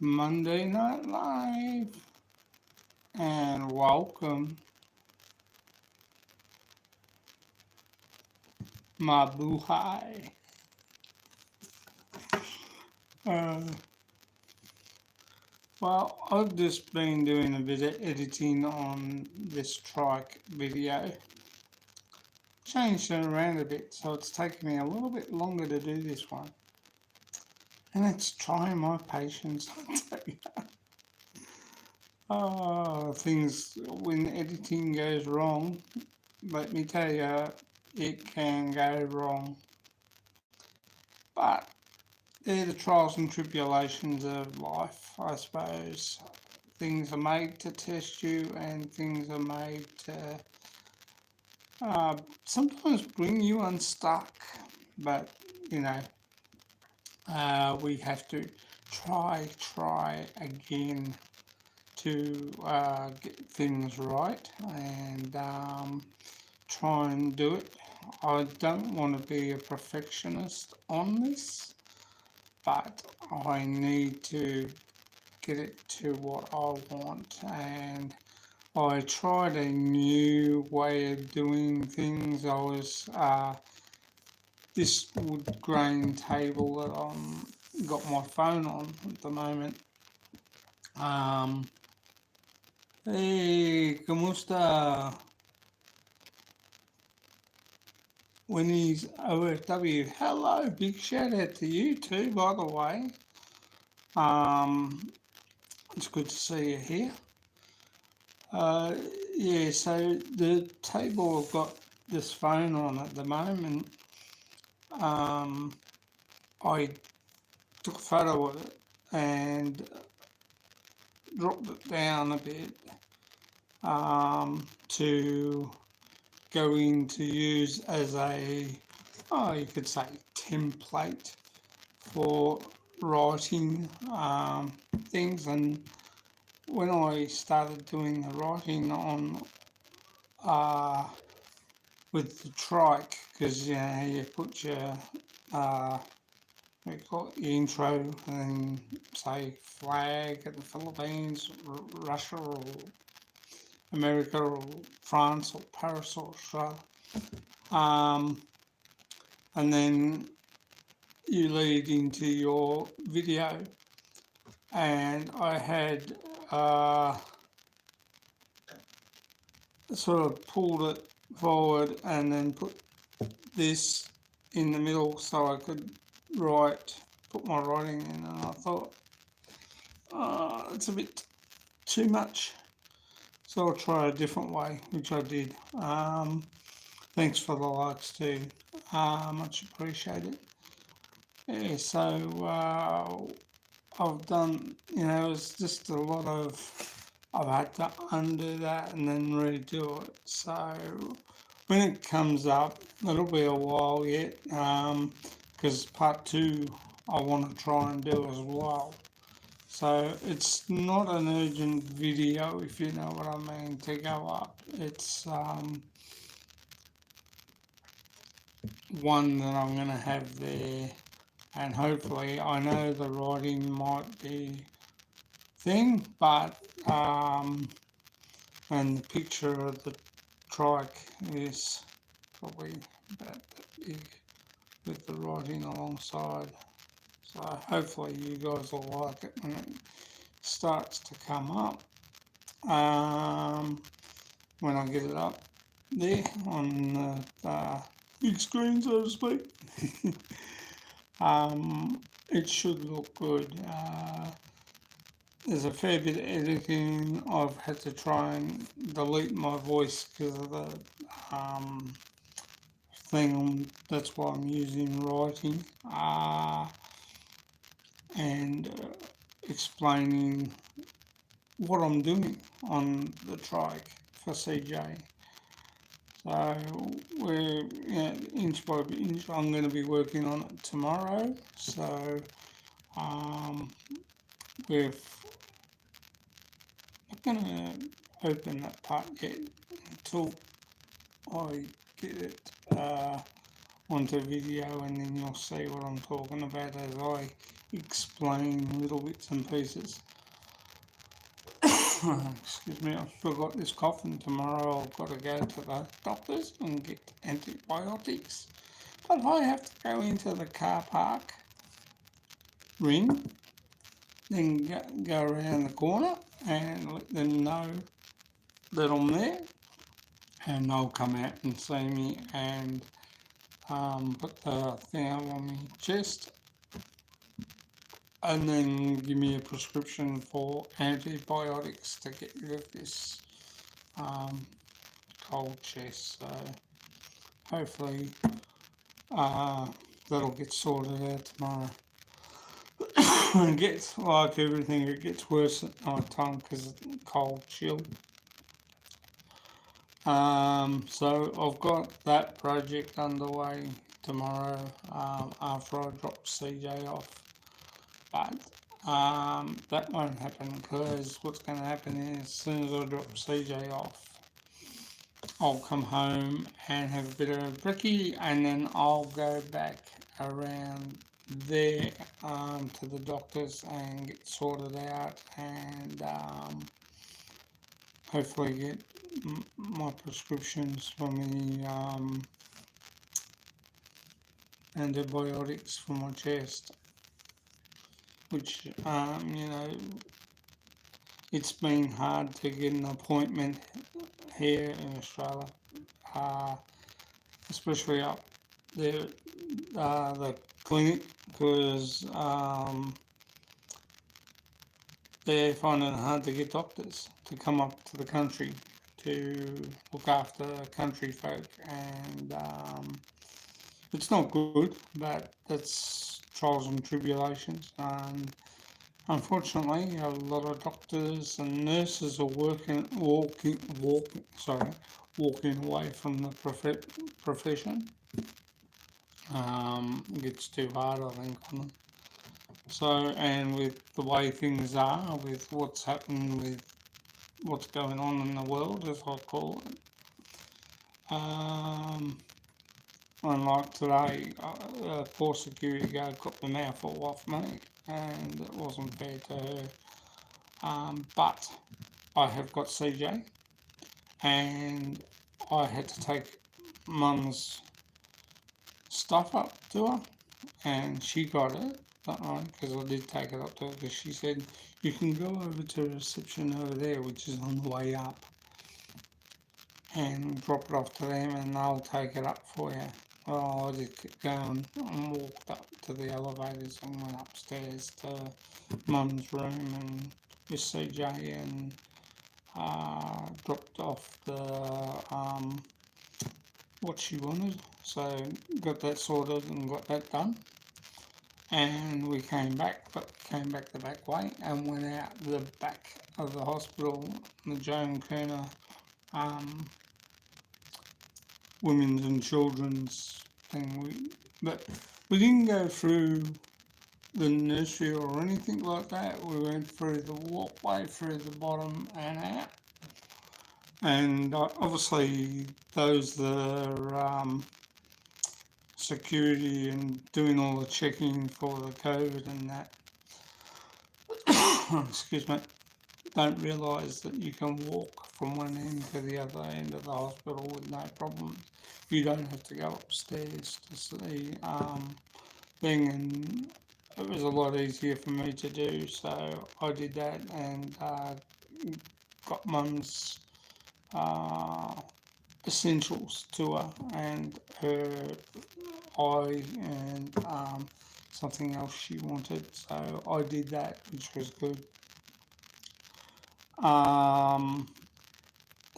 Monday Night Live, and welcome, Mabuhay. Uh, well, I've just been doing a bit of editing on this trike video. Changed it around a bit, so it's taken me a little bit longer to do this one. And it's trying my patience, I tell you. Things, when editing goes wrong, let me tell you, it can go wrong. But they're the trials and tribulations of life, I suppose. Things are made to test you, and things are made to sometimes bring you unstuck. But, you know, we have to try again to get things right and try and do it. I don't want to be a perfectionist on this, but I need to get it to what I want, and I tried a new way of doing things. I was this wood grain table that I'm got my phone on at the moment. Hey, ¿cómo está? Winnie's OFW. Hello, big shout out to you too, by the way. It's good to see you here. Yeah, so the table I've got this phone on at the moment, I took a photo of it and dropped it down a bit to go in to use as a, you could say, template for writing things. And when I started doing the writing on with the trike, because you know you put your we call it the intro, and then say flag of the Philippines, Russia, or America, or France, or Paris, or Australia, and then you lead into your video. And I had sort of pulled it forward and then put this in the middle so I could put my writing in, and I thought, it's a bit too much, so I'll try a different way, which I did. Thanks for the likes too, much appreciated. Yeah, so I've done, you know, it's just a lot of, I've had to undo that and then redo it. So when it comes up, it'll be a while yet, because part 2 I want to try and do as well. So it's not an urgent video, if you know what I mean, to go up. It's one that I'm going to have there, and hopefully, I know the writing might be thing, but and the picture of the trike is probably about that big with the writing alongside. So hopefully you guys will like it when it starts to come up, when I get it up there on the big screen, so to speak. It should look good. There's a fair bit of editing. I've had to try and delete my voice because of the thing. That's why I'm using writing and explaining what I'm doing on the trike for CJ. So we're, you know, inch by inch. I'm going to be working on it tomorrow. So we're not going to open that part yet until I get it onto video, and then you'll see what I'm talking about as I explain little bits and pieces. Excuse me, I've still got this cough, and tomorrow I've got to go to the doctors and get antibiotics. But I have to go into the car park, ring, then go around the corner and let them know that I'm there, and they'll come out and see me and put the thing up on my chest, and then give me a prescription for antibiotics to get rid of this cold chest. So hopefully that'll get sorted out tomorrow. It gets, like everything, it gets worse at night time because of the cold chill. So I've got that project underway tomorrow after I drop CJ off. But that won't happen, because what's going to happen is, as soon as I drop CJ off, I'll come home and have a bit of a brekkie, and then I'll go back around there to the doctors and get sorted out, and hopefully get my prescriptions for the antibiotics for my chest, which it's been hard to get an appointment here in Australia, especially up there, the clinic, because they're finding it hard to get doctors to come up to the country to look after country folk, and it's not good, but that's trials and tribulations. And unfortunately, a lot of doctors and nurses are walking away from the profession. It gets too hard, I think, on them. So, and with the way things are, with what's happened, with what's going on in the world, as I call it, unlike today, a poor security guard got the mouthful off me, and it wasn't fair to her. But I have got CJ, and I had to take Mum's stuff up to her, and she got it, because I did take it up to her, because she said, you can go over to the reception over there, which is on the way up, and drop it off to them, and they'll take it up for you. Well, I just kept going and walked up to the elevators and went upstairs to Mum's room and with CJ, and dropped off the what she wanted. So got that sorted and got that done. And we came back, but came back the back way and went out the back of the hospital, the Joan Kerner women's and children's thing. But we didn't go through the nursery or anything like that. We went through the walkway through the bottom and out. And obviously those that are security and doing all the checking for the COVID and that, excuse me, don't realise that you can walk from one end to the other end of the hospital with no problems. You don't have to go upstairs to see thing, and it was a lot easier for me to do, so I did that, and got Mum's essentials to her, and her eye, and something else she wanted, so I did that, which was good.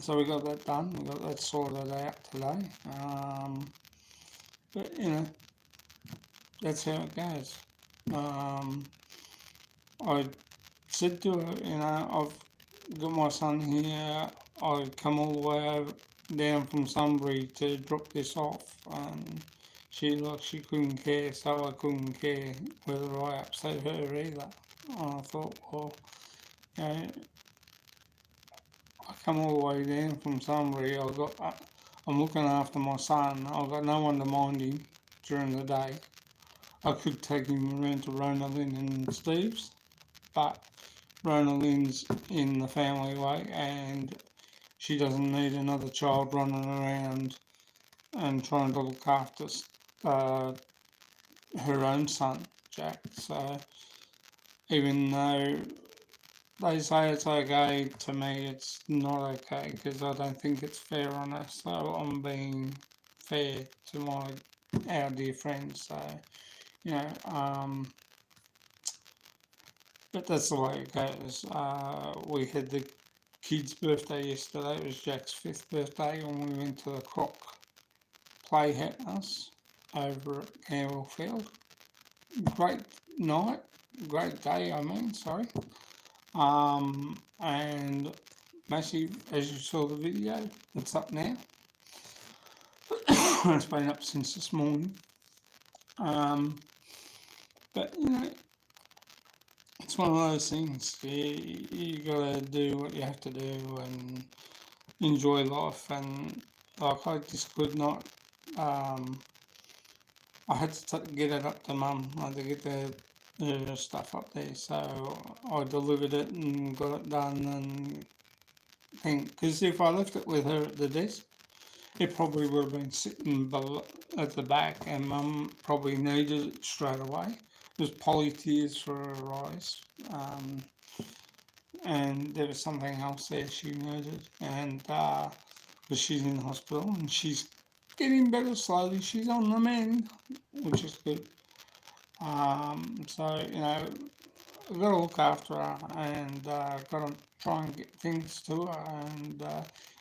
So we got that done, we got that sorted out today, but that's how it goes. I said to her, I've got my son here, I come all the way over down from Sunbury to drop this off, and she couldn't care, so I couldn't care whether I upset her either. And I thought, well, I come all the way down from Sunbury, I'm looking after my son, I've got no one to mind him during the day. I could take him around to Rona Lynn and Steve's, but Rona Lynn's in the family way, and she doesn't need another child running around and trying to look after her own son, Jack. So even though they say it's okay, to me it's not okay, because I don't think it's fair on her. So I'm being fair to our dear friends. So but that's the way it goes. We had the kid's birthday yesterday. It was Jack's 5th birthday, and we went to the Croc Playhouse over at Campbellfield. Great night, great day, sorry. And massive, as you saw the video, it's up now. It's been up since this morning. But it's one of those things. You gotta do what you have to do and enjoy life. And like I just could not. I had to get it up to Mum. I had to get the stuff up there, so I delivered it and got it done. And because if I left it with her at the desk, it probably would have been sitting at the back, and Mum probably needed it straight away. It was poly tears for her eyes, and there was something else there she needed, and because she's in hospital and she's getting better slowly. She's on the mend, which is good. So I've got to look after her, and got to try and get things to her. And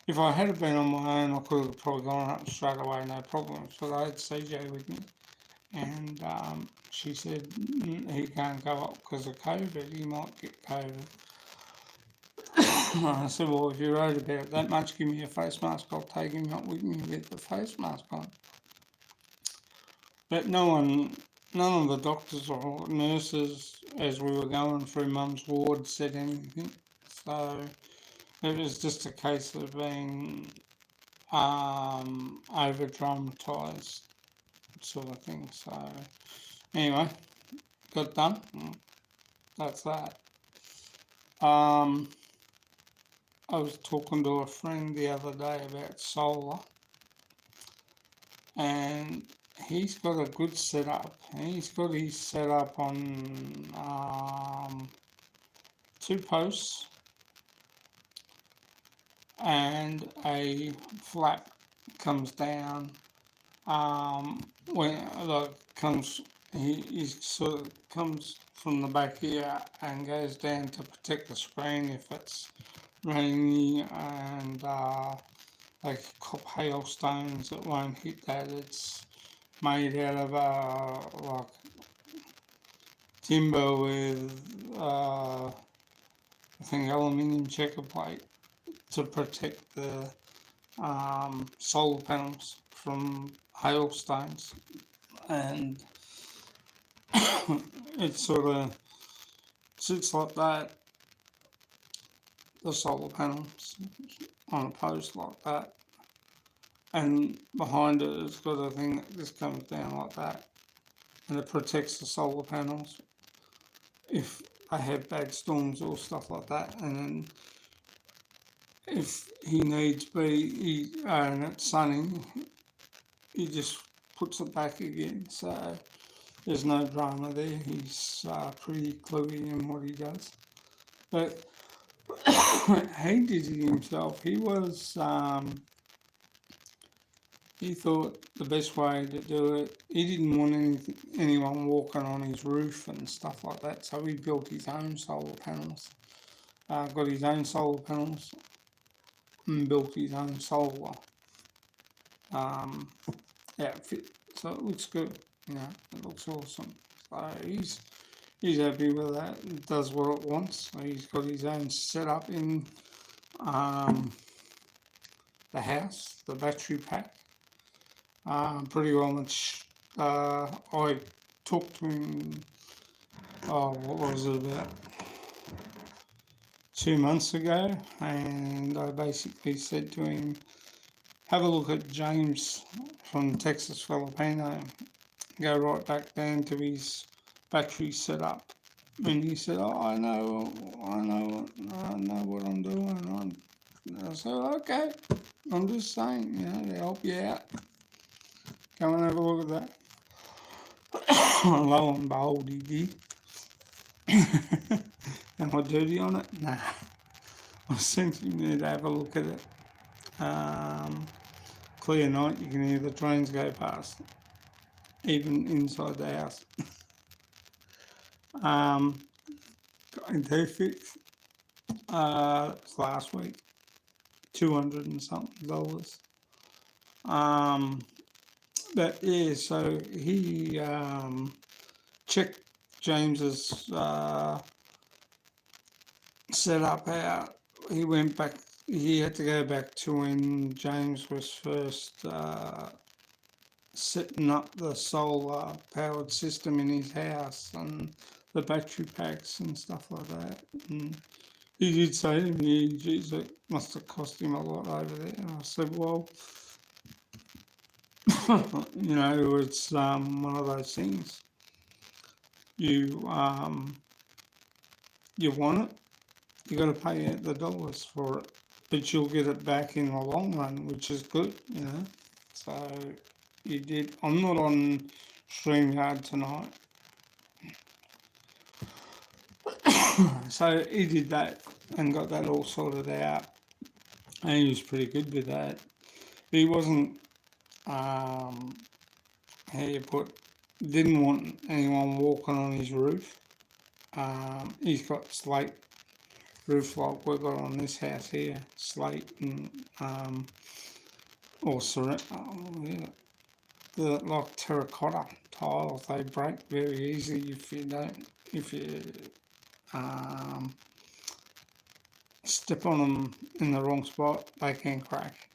if I had been on my own, I could have probably gone up straight away, no problems. But I had CJ with me, and she said he can't go up because of COVID. He might get COVID. I said, well, if you're worried about it that much, give me a face mask. I'll take him up with me with the face mask on. But none of the doctors or nurses, as we were going through Mum's ward, said anything. So it was just a case of being over dramatised sort of thing. So anyway, got done. That's that. I was talking to a friend the other day about solar, and he's got a good setup. He's got his setup on 2 posts and a flap comes down. When he sort of comes from the back here and goes down to protect the screen if it's rainy, and like cop hailstones, it won't hit that. It's made out of like timber with I think aluminium checker plate to protect the solar panels from hailstones, and it sort of sits like that, the solar panels on a post like that, and behind it it's got a thing that just comes down like that, and it protects the solar panels if they have bad storms or stuff like that. And then if he needs be, and it's sunny, he just puts it back again. So there's no drama there. He's pretty clever in what he does. But he did it himself. He thought the best way to do it, he didn't want anyone walking on his roof and stuff like that, so he built his own solar panels. Got his own solar panels and built his own solar outfit. So it looks good, it looks awesome. So he's happy with that. It does what it wants. So he's got his own setup in the house, the battery pack. Pretty well much. I talked to him, what was it, about 2 months ago, and I basically said to him, have a look at James from Texas Filipino. go right back down to his battery setup. And he said, "Oh, I know what I'm doing." I said, "Okay, I'm just saying, to help you out. Come and have a look at that." Lo and behold, he did. Am I dirty on it? Nah. I sent him there to have a look at it. Clear night, you can hear the trains go past, even inside the house. Got into fix. It was last week, 200 and something dollars. But yeah, so he checked James's setup out. He went back. He had to go back to when James was first setting up the solar powered system in his house and the battery packs and stuff like that. And he did say to me, "Geez, it must have cost him a lot over there." And I said, "Well, it's one of those things. You you want it, you got to pay out the dollars for it, but you'll get it back in the long run, which is good. So you did. I'm not on StreamYard tonight, so he did that and got that all sorted out, and he was pretty good with that. He wasn't, how you put, didn't want anyone walking on his roof. He's got slate roof like we've got on this house here, slate and or yeah, the like terracotta tiles. They break very easily if you step on them in the wrong spot. They can crack.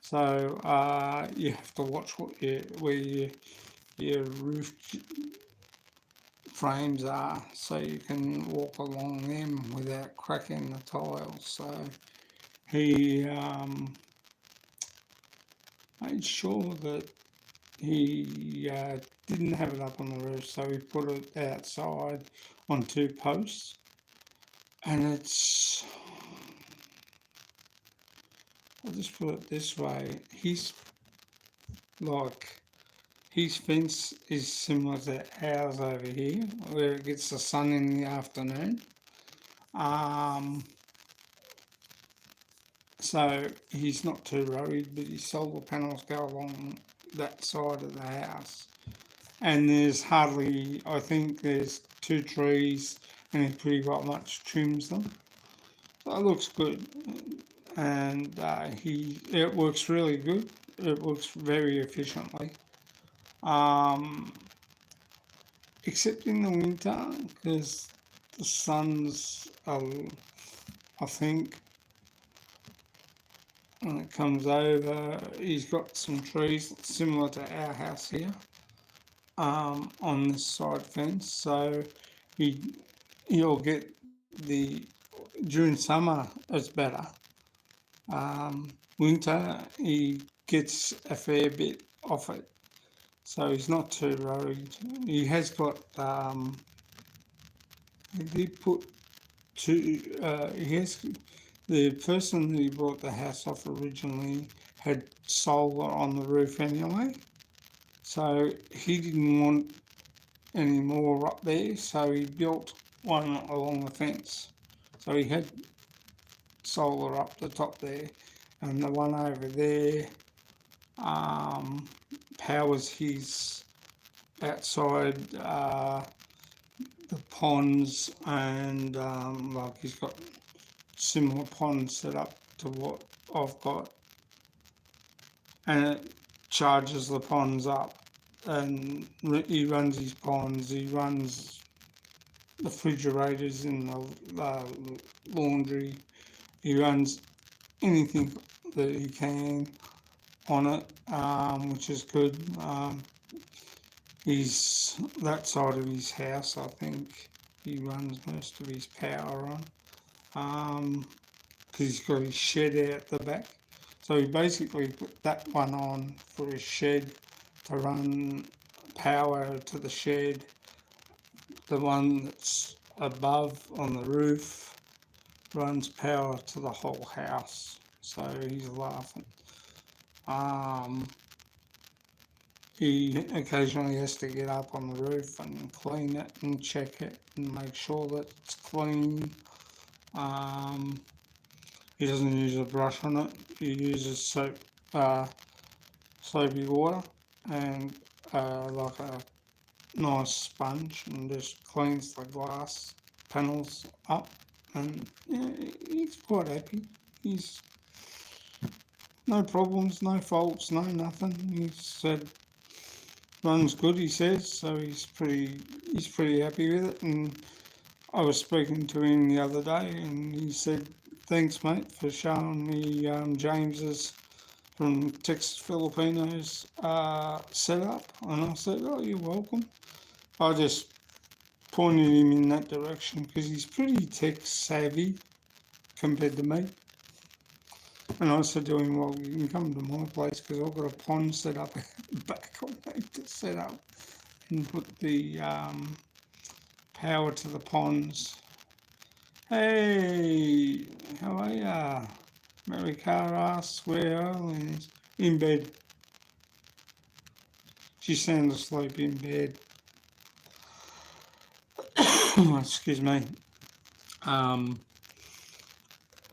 So you have to watch where your roof frames are, so you can walk along them without cracking the tiles. So he made sure that he didn't have it up on the roof, so he put it outside on 2 posts, and I'll just put it this way, his fence is similar to ours over here, where it gets the sun in the afternoon. So he's not too worried, but his solar panels go along that side of the house. And I think there's 2 trees, and he pretty much trims them. So it looks good. And it works really good. It works very efficiently. Except in the winter, because the sun's, I think, when it comes over, he's got some trees similar to our house here, on this side fence. So he'll get during summer it's better. Winter he gets a fair bit off it, so he's not too worried. He has got he did put two. He has the person that he bought the house off originally had solar on the roof anyway, so he didn't want any more up there, so he built one along the fence. So he had solar up the top there, and the one over there powers his outside the ponds, and like he's got similar ponds set up to what I've got, and it charges the ponds up, and he runs his ponds, he runs the refrigerators in the laundry, he runs anything that he can on it, which is good. He's that side of his house, I think he runs most of his power on, because he's got his shed out the back. So he basically put that one on for his shed to run power to the shed. The one that's above on the roof runs power to the whole house. So he's laughing. He occasionally has to get up on the roof and clean it and check it and make sure that it's clean. He doesn't use a brush on it. He uses soapy water and like a nice sponge, and just cleans the glass panels up. And yeah, he's quite happy. He's no problems, no faults, no nothing. He said runs good, he says, so he's pretty happy with it. And I was speaking to him the other day, and he said, "Thanks, mate, for showing me James's from Texas Filipinos setup." And I said, "Oh, you're welcome." I just pointed him in that direction because he's pretty tech savvy compared to me. And I said to him, "Well, you can come to my place because I've got a pond set up back. I need to set up and put the power to the ponds." Hey, how are ya? Mary Carr asks where Eileen is. In bed. She's sound asleep in bed. Excuse me.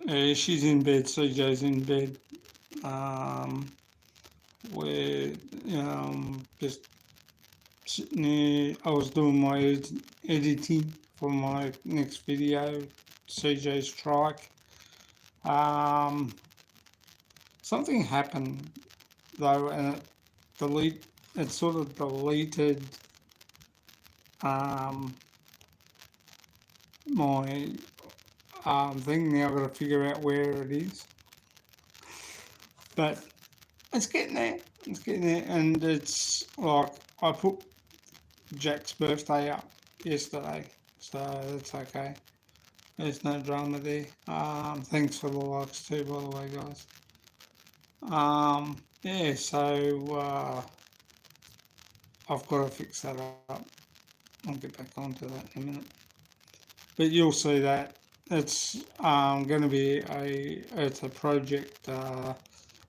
Yeah, she's in bed. CJ's in bed. We're just sitting there. I was doing my editing for my next video, CJ's trike. Something happened though, and it sort of deleted my thing. Now I've got to figure out where it is, but it's getting there. And it's like I put Jack's birthday up yesterday, so that's okay. There's no drama there. Thanks for the likes too, by the way, guys. Yeah, so I've got to fix that up. I'll get back onto that in a minute. But you'll see that it's going to be a project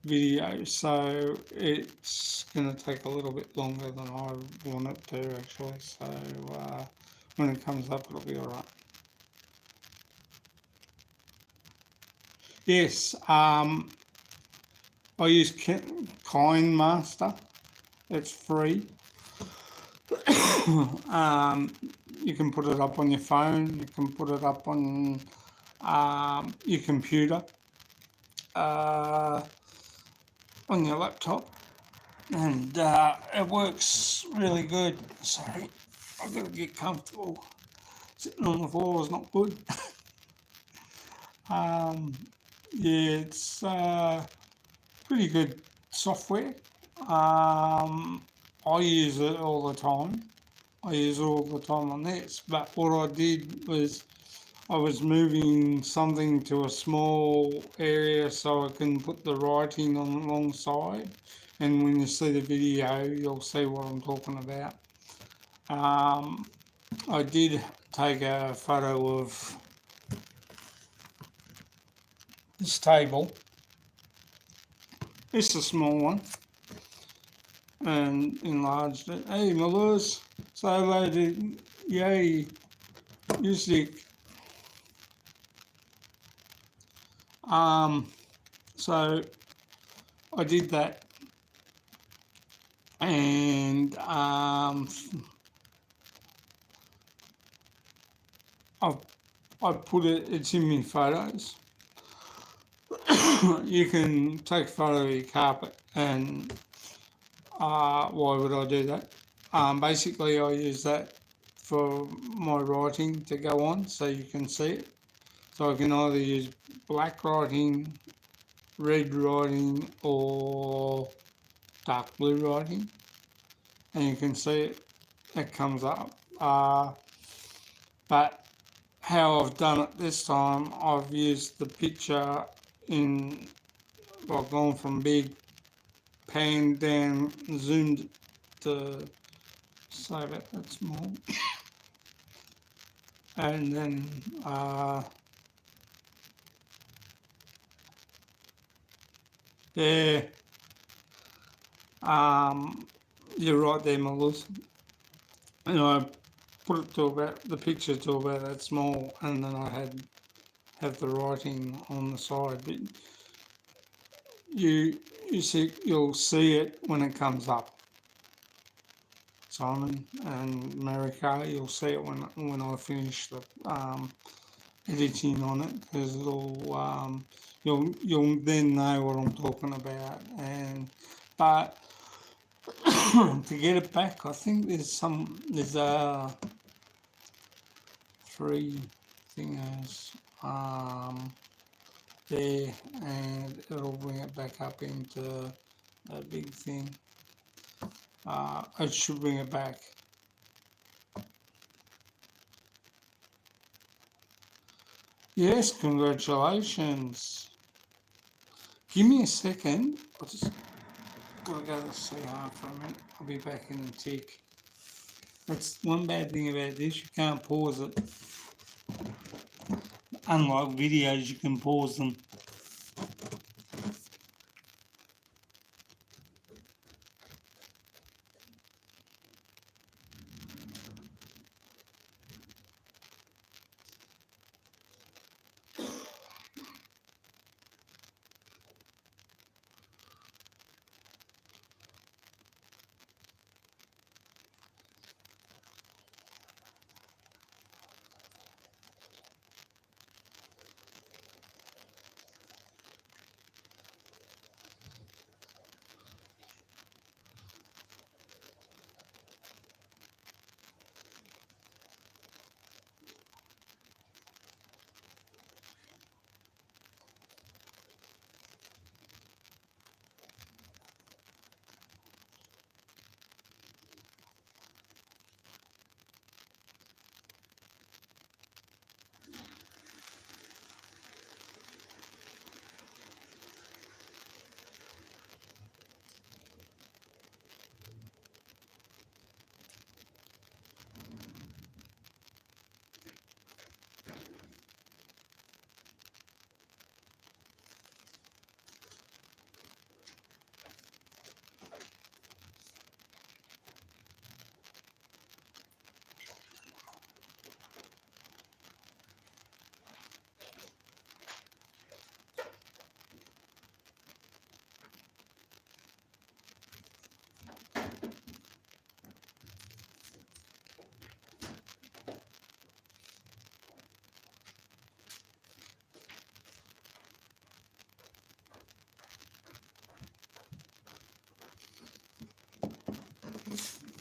video, so it's going to take a little bit longer than I want it to actually. So when it comes up, it'll be all right. Yes, I use KineMaster. It's free. You can put it up on your phone. You can put it up on your computer, on your laptop, and it works really good. Sorry, I've got to get comfortable. Sitting on the floor is not good. Yeah, it's pretty good software. I use it all the time. On this, but what I did was I was moving something to a small area so I can put the writing on alongside, and when you see the video you'll see what I'm talking about. I did take a photo of this table. It's a small one, and enlarged it. Hey, Melissa, say hello to Yay, music. So I did that, and I put it. It's in my photos. You can take a photo of your carpet, and why would I do that? Basically, I use that for my writing to go on, so you can see it. So I can either use black writing, red writing, or dark blue writing, and you can see it. It comes up. But how I've done it this time, I've used the picture in, gone from big, panned down, zoomed to Sorry about that small. And then yeah, you're right there, Melissa. And I put it to about the picture to about that small, and then I have the writing on the side. But you'll see it when it comes up, Simon and Marika. You'll see it when I finish the editing on it, because it'll you'll then know what I'm talking about. But to get it back, I think there's three thingers there, and it'll bring it back up into a big thing. It should bring it back. Yes, congratulations. Give me a second. I just gotta go to the CR for a minute. I'll be back in a tick. That's one bad thing about this, you can't pause it. Unlike videos, you can pause them.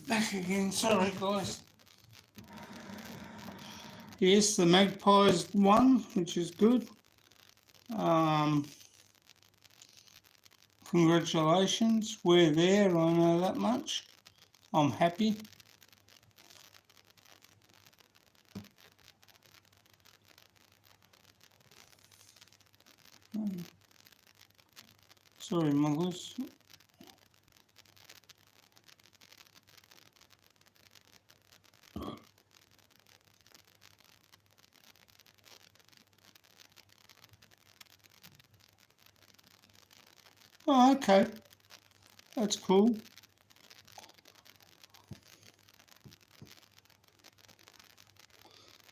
Back again, sorry guys. Yes, the Magpies won, which is good. Congratulations, we're there, I know that much. I'm happy. Sorry, Muggles. Oh, okay. That's cool.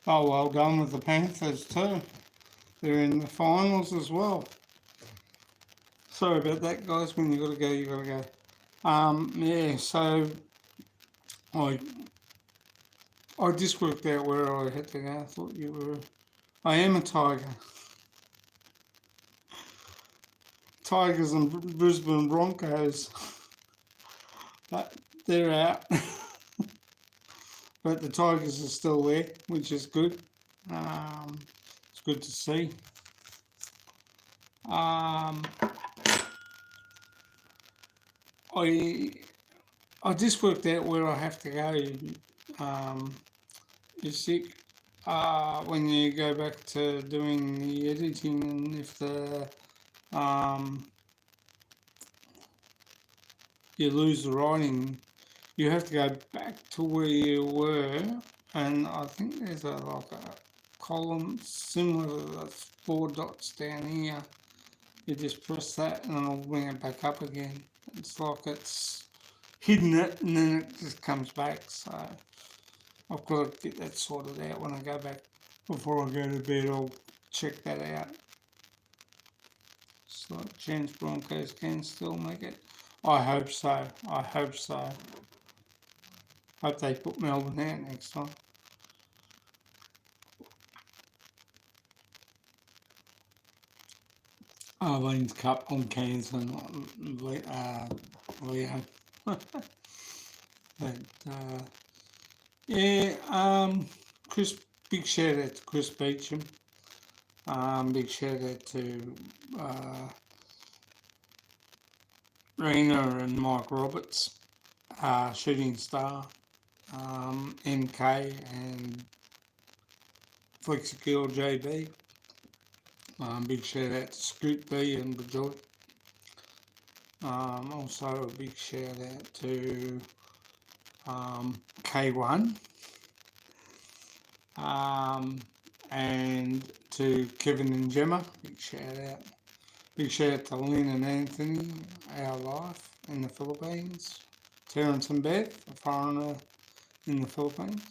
Oh, well done with the Panthers too. They're in the finals as well. Sorry about that, guys. When you gotta go, you gotta go. Yeah, so I just worked out where I had to go. I thought you were. I am a Tiger. Tigers and Brisbane Broncos. But they're out. But the Tigers are still there, which is good. It's good to see. I just worked out where I have to go. You're sick. When you go back to doing the editing, and if you lose the writing, you have to go back to where you were, and I think there's like a column similar to the 4 dots down here. You just press that and it'll bring it back up again. It's like it's hidden it and then it just comes back. So I've got to get that sorted out when I go back. Before I go to bed, I'll check that out. Slight chance Broncos can still make it. I hope so. I hope so. Hope they put Melbourne out next time. Arlene's Cup on Cairns and Leo. But yeah, Chris. Big shout out to Chris Beecham. Big shout out to Rena and Mike Roberts, Shooting Star, MK and Flexicurl JB. Big shout out to Scoot B and Bajoy. Also a big shout out to K1 and to Kevin and Gemma. Big shout out. Big shout out to Lynn and Anthony, our life in the Philippines. Terence and Beth, a foreigner in the Philippines.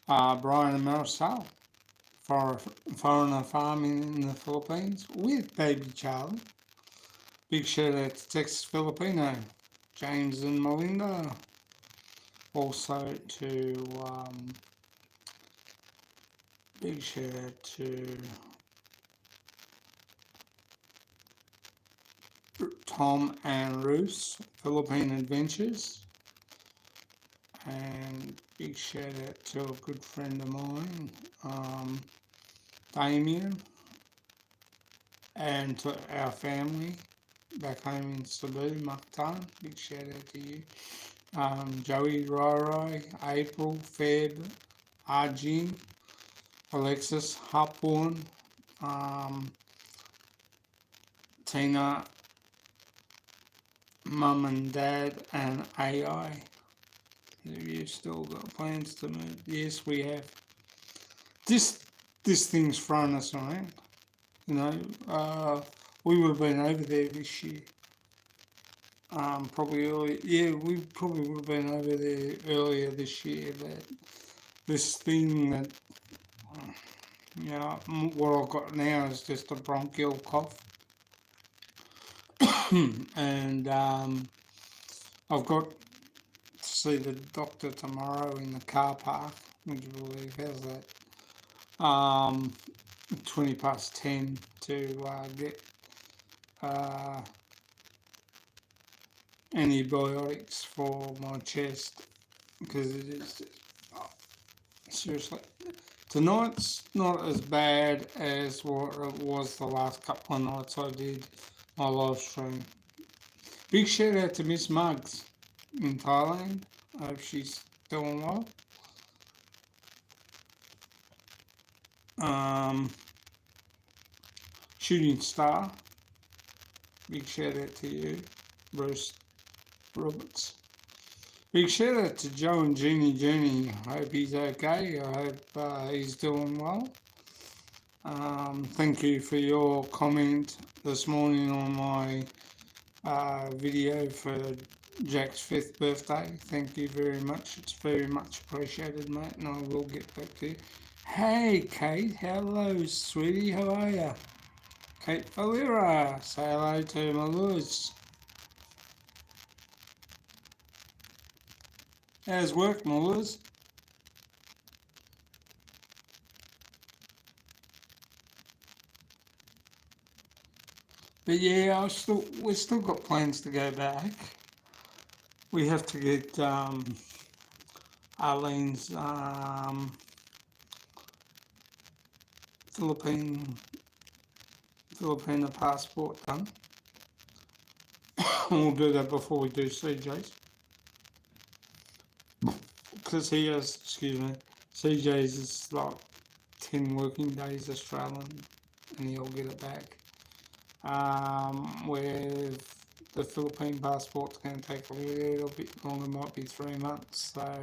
Brian and Marisol, foreigner farming in the Philippines with baby Charlie. Big shout out to Texas Filipino, James and Melinda. Also to big shout out to Tom and Ruth, Philippine Adventures. And big shout out to a good friend of mine, Damien, and to our family back home in Cebu, Mactan. Big shout out to you. Joey, Rai, April, Feb, Arjun, Alexis, Hapun, Tina, Mum and Dad, and AI. Have you still got plans to move? Yes, we have. This thing's thrown us around. You know, we would have been over there this year. Probably early. Yeah, we probably would have been over there earlier this year. But this thing that, you know, what I've got now is just a bronchial cough, and I've got to see the doctor tomorrow in the car park. Would you believe? How's that? 10:20 to get antibiotics for my chest because it is seriously. Tonight's not as bad as what it was the last couple of nights I did my live stream. Big shout out to Miss Muggs in Thailand. I hope she's doing well. Shooting Star. Big shout out to you, Bruce Roberts. Big shout out to Joe and Jeannie. I hope he's okay. I hope he's doing well. Thank you for your comment this morning on my video for Jack's 5th birthday. Thank you very much. It's very much appreciated, mate, and I will get back to you. Hey, Kate. Hello, sweetie. How are you? Kate Valera. Say hello to my Lewis. How's work, my Lewis? But yeah, we've still got plans to go back. We have to get Arlene's Filipino passport done. We'll do that before we do CJ's. Because he has, CJ's is like 10 working days Australian and he'll get it back. With the Philippine passport's going to take a little bit longer, might be 3 months. So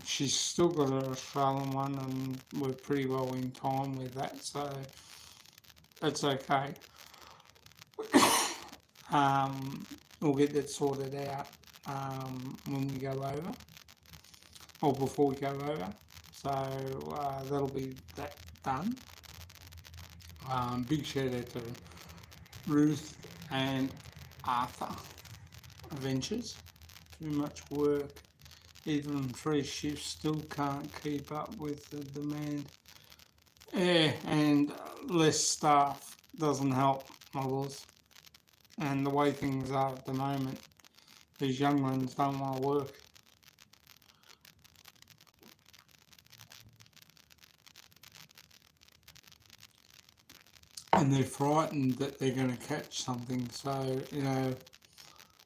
she's still got her Australian one, and we're pretty well in time with that, so it's okay. We'll get that sorted out when we go over, or before we go over. So that'll be that done. Big shout out to Ruth and Arthur Adventures. Too much work. Even 3 shifts still can't keep up with the demand. Yeah, and less staff doesn't help, my boys. And the way things are at the moment, these young ones don't want to work. And they're frightened that they're going to catch something. So, I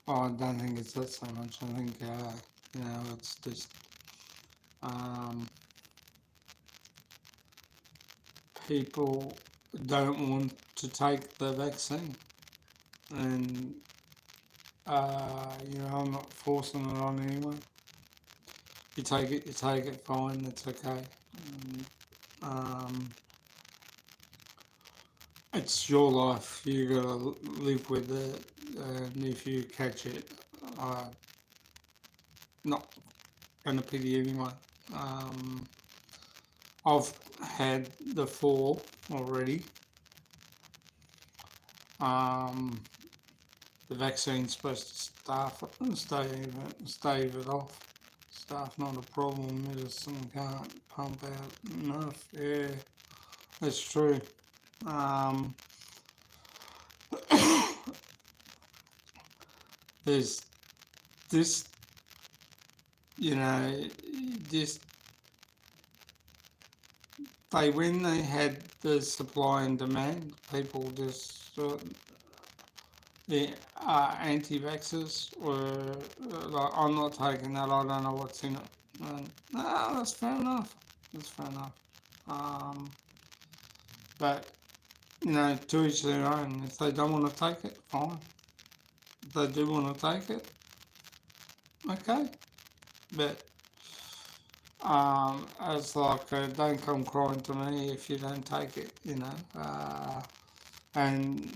don't think it's that so much. I think, it's just people don't want to take the vaccine. And, I'm not forcing it on anyone. You take it, fine, that's okay. It's your life, you gotta live with it, and if you catch it, not gonna pity anyone. I've had the 4 already. The vaccine's supposed to stave it off. Staff not a problem, medicine can't pump out enough. Yeah, that's true. There's this, just when they had the supply and demand, people just the anti-vaxxers were like, I'm not taking that, I don't know what's in it. And, no, that's fair enough. But, to each their own. If they don't want to take it, fine. If they do want to take it, okay. But it's like, don't come crying to me if you don't take it, and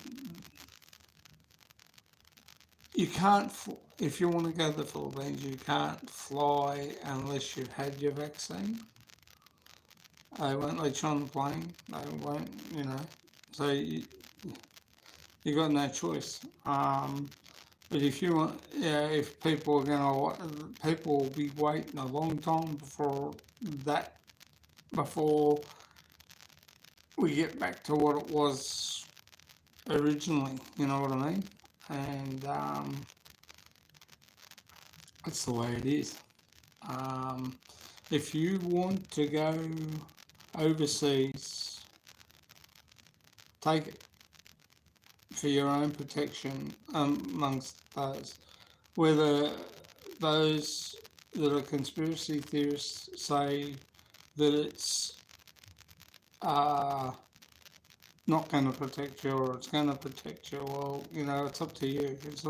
you can't, if you want to go to the Philippines, you can't fly unless you've had your vaccine. They won't let you on the plane. They won't, so you got no choice. But if you want, if people are people will be waiting a long time before we get back to what it was originally, you know what I mean? And that's the way it is. If you want to go overseas, take it for your own protection, amongst those. Whether those that are conspiracy theorists say that it's not going to protect you or it's going to protect you, well, it's up to you. It's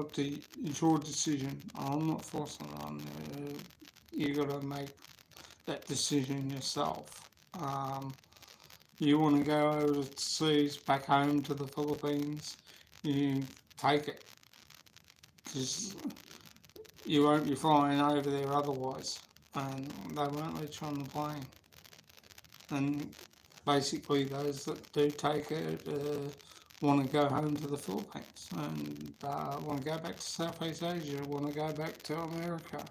your decision. I'm not forcing it on you. You got to make that decision yourself. You want to go overseas, back home to the Philippines, you take it, because you won't be flying over there otherwise, and they won't let you on the plane. And basically those that do take it want to go home to the Philippines, and want to go back to Southeast Asia, want to go back to America.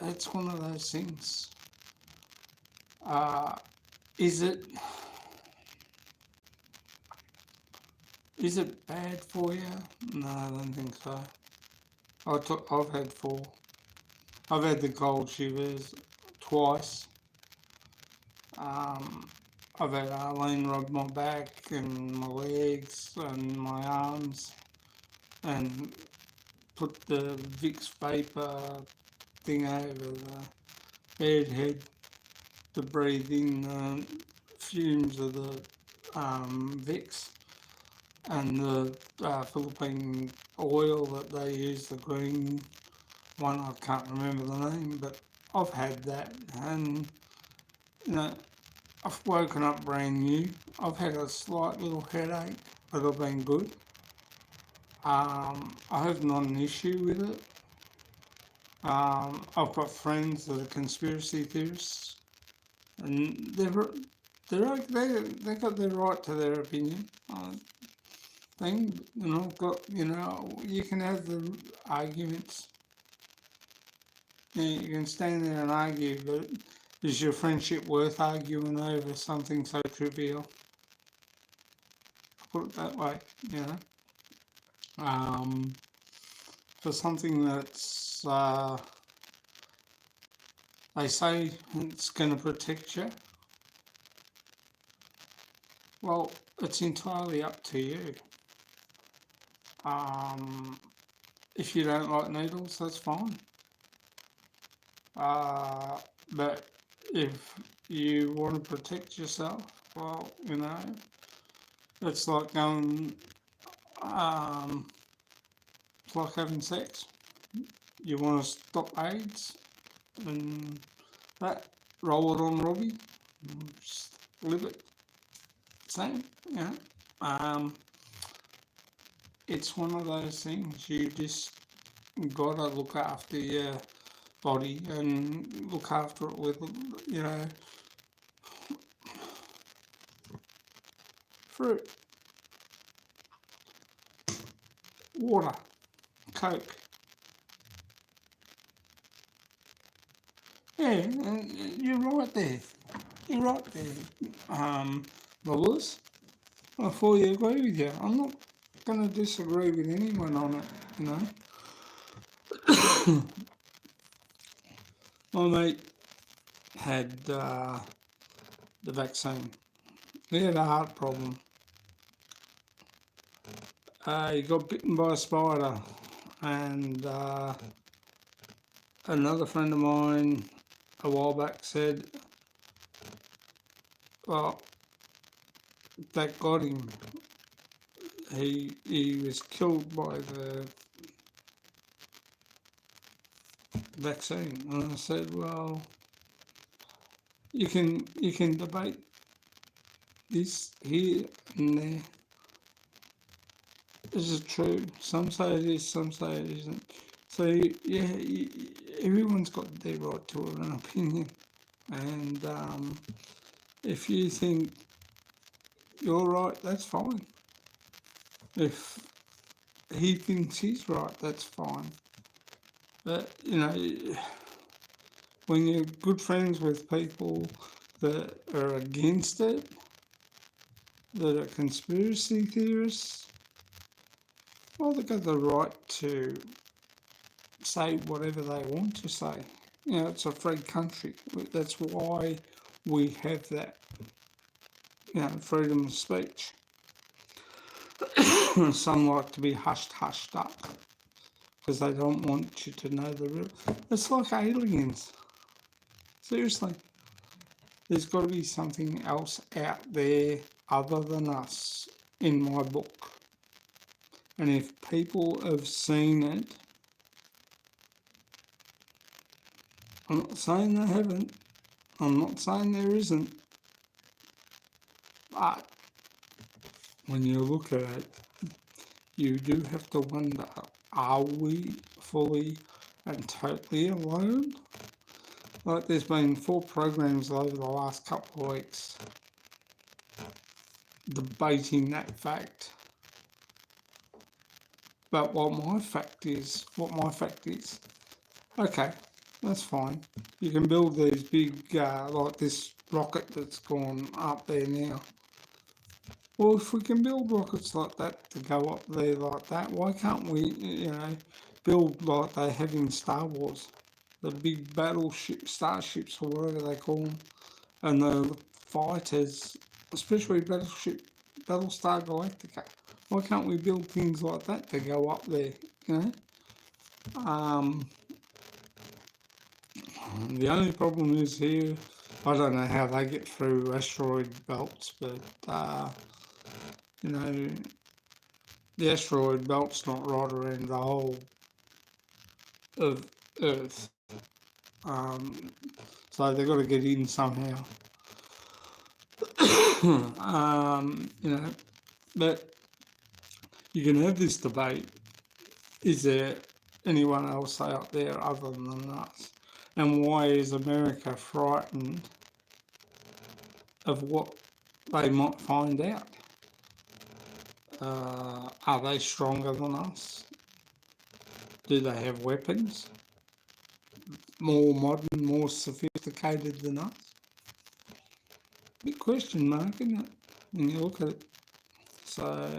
It's one of those things. Is it bad for you? No, I don't think so. I've had 4. I've had the cold shivers twice. I've had Arlene rub my back and my legs and my arms and put the Vicks vapor thing over the bed head to breathe in the fumes of the Vicks. and the Philippine oil that they use, the green one, I can't remember the name, but I've had that, and you know, I've woken up brand new. I've had a slight little headache, but I've been good. I have not an issue with it. I've got friends that are conspiracy theorists, and they got their right to their opinion. Thing, you can have the arguments. You can stand there and argue, but is your friendship worth arguing over something so trivial? Put it that way, you know. For something that's they say it's going to protect you. Well, it's entirely up to you. If you don't like needles, that's fine. But if you want to protect yourself, well, it's like going, it's like having sex. You want to stop AIDS and that, roll it on Robbie, just live it. Same, it's one of those things, you just gotta look after your body and look after it with, fruit, water, Coke. Yeah, you're right there. You're right there, Lewis. I fully agree with you. I'm not going to disagree with anyone on it, you know. My mate had the vaccine. He had a heart problem. He got bitten by a spider, and another friend of mine a while back said, well, that got him. He was killed by the vaccine. And I said, well, you can debate this here and there. Is it true? Some say it is, some say it isn't. So yeah, everyone's got their right to an opinion, and if you think you're right, that's fine. If he thinks he's right, that's fine. But when you're good friends with people that are against it, that are conspiracy theorists, well, they've got the right to say whatever they want to say. It's a free country. That's why we have that, freedom of speech. Some like to be hushed up because they don't want you to know the real. It's like aliens. Seriously. There's got to be something else out there other than us in my book. And if people have seen it, I'm not saying they haven't, I'm not saying there isn't, but when you look at it, you do have to wonder, are we fully and totally alone? Like, there's been 4 programs over the last couple of weeks debating that fact. But what my fact is, okay, that's fine. You can build these big, like this rocket that's gone up there now. Well, if we can build rockets like that to go up there like that, why can't we, build like they have in Star Wars? The big starships or whatever they call them, and the fighters, especially Battlestar Galactica. Why can't we build things like that to go up there, The only problem is here, I don't know how they get through asteroid belts, but, the asteroid belt's not right around the whole of Earth. So they've got to get in somehow. But you can have this debate. Is there anyone else out there other than us? And why is America frightened of what they might find out? Are they stronger than us? Do they have weapons? More modern, more sophisticated than us? Big question mark, isn't it? When you look at it. So,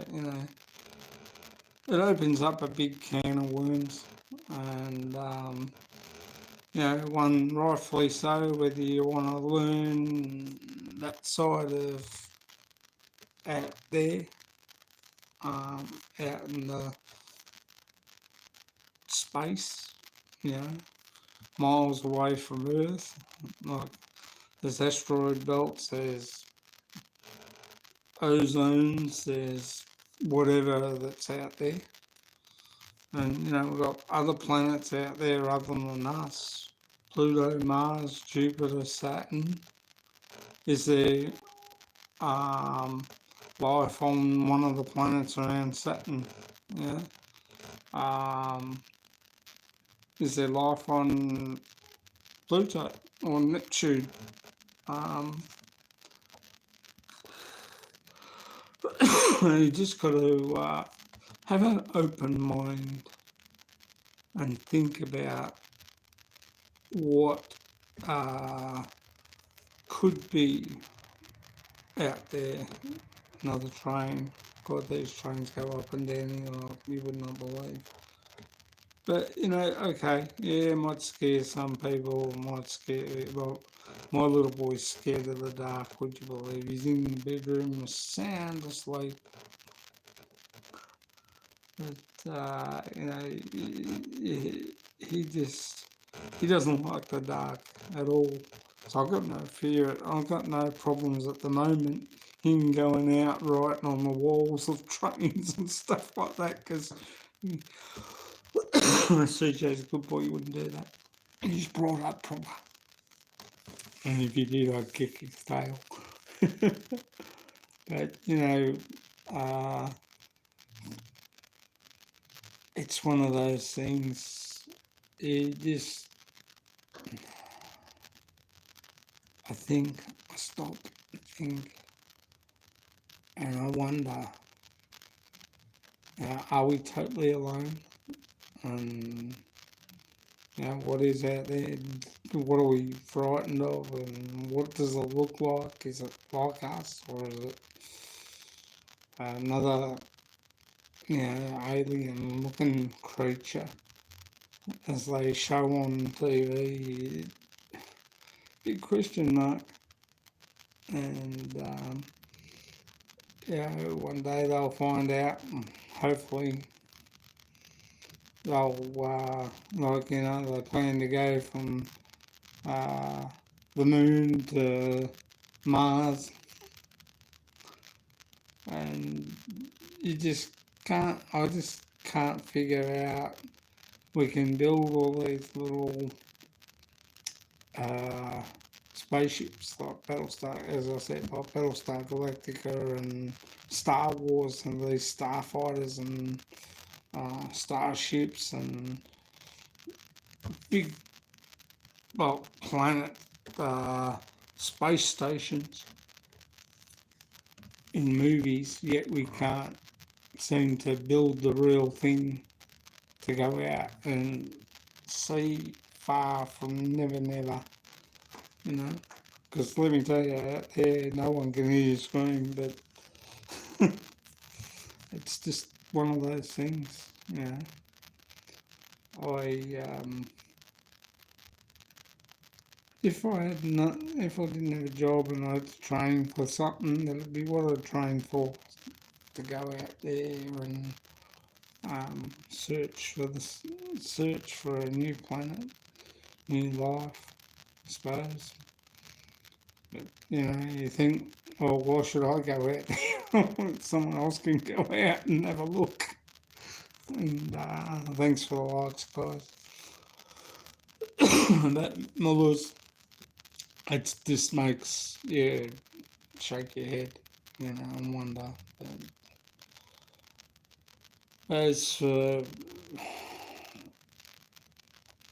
it opens up a big can of worms. And, one rightfully so, whether you want to learn that side of out there, out in the space, miles away from Earth. Like, there's asteroid belts, there's ozones, there's whatever that's out there. And, we've got other planets out there other than us. Pluto, Mars, Jupiter, Saturn. Is there life on one of the planets around Saturn? Is there life on Pluto or Neptune? You just got to have an open mind and think about what could be out there. Another train. God, these trains go up and down, you would not believe. But, okay, yeah, it might scare some people, well, my little boy's scared of the dark, would you believe? He's in the bedroom, sound asleep. But, he doesn't like the dark at all. So I've got no fear. I've got no problems at the moment. Him going out writing on the walls of trains and stuff like that, because CJ's a good boy, he wouldn't do that. He's brought up proper. And if he did, I'd kick his tail. But, it's one of those things. I think, I stop and think, and I wonder, are we totally alone? And, what is out there? What are we frightened of? And what does it look like? Is it like us? Or is it another, alien-looking creature, as they show on TV? Big question mark. And, one day they'll find out, and hopefully they'll, they plan to go from the moon to Mars, and I just can't figure out. We can build all these little spaceships like Battlestar, as I said, like Battlestar Galactica and Star Wars and these starfighters and starships and big, planet space stations in movies, yet we can't seem to build the real thing to go out and see far from never, because let me tell you, out there, no one can hear you scream, but it's just one of those things, if I didn't have a job and I had to train for something, that'd be what I'd train for, to go out there and search for a new planet, new life, I suppose. But, you think, well, why should I go out there? Someone else can go out and have a look. And thanks for the likes, guys. That Mullers, it just makes you shake your head, and wonder. As for, I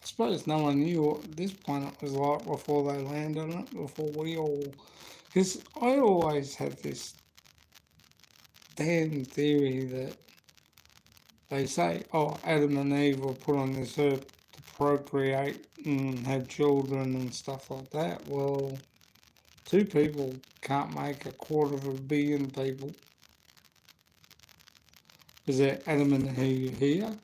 suppose no one knew what this planet was like before they landed on it, before we all. Because I always had this damn theory that they say, oh, Adam and Eve were put on this earth to procreate and have children and stuff like that. Well, two people can't make 250 million people. Was there Adam and Eve here?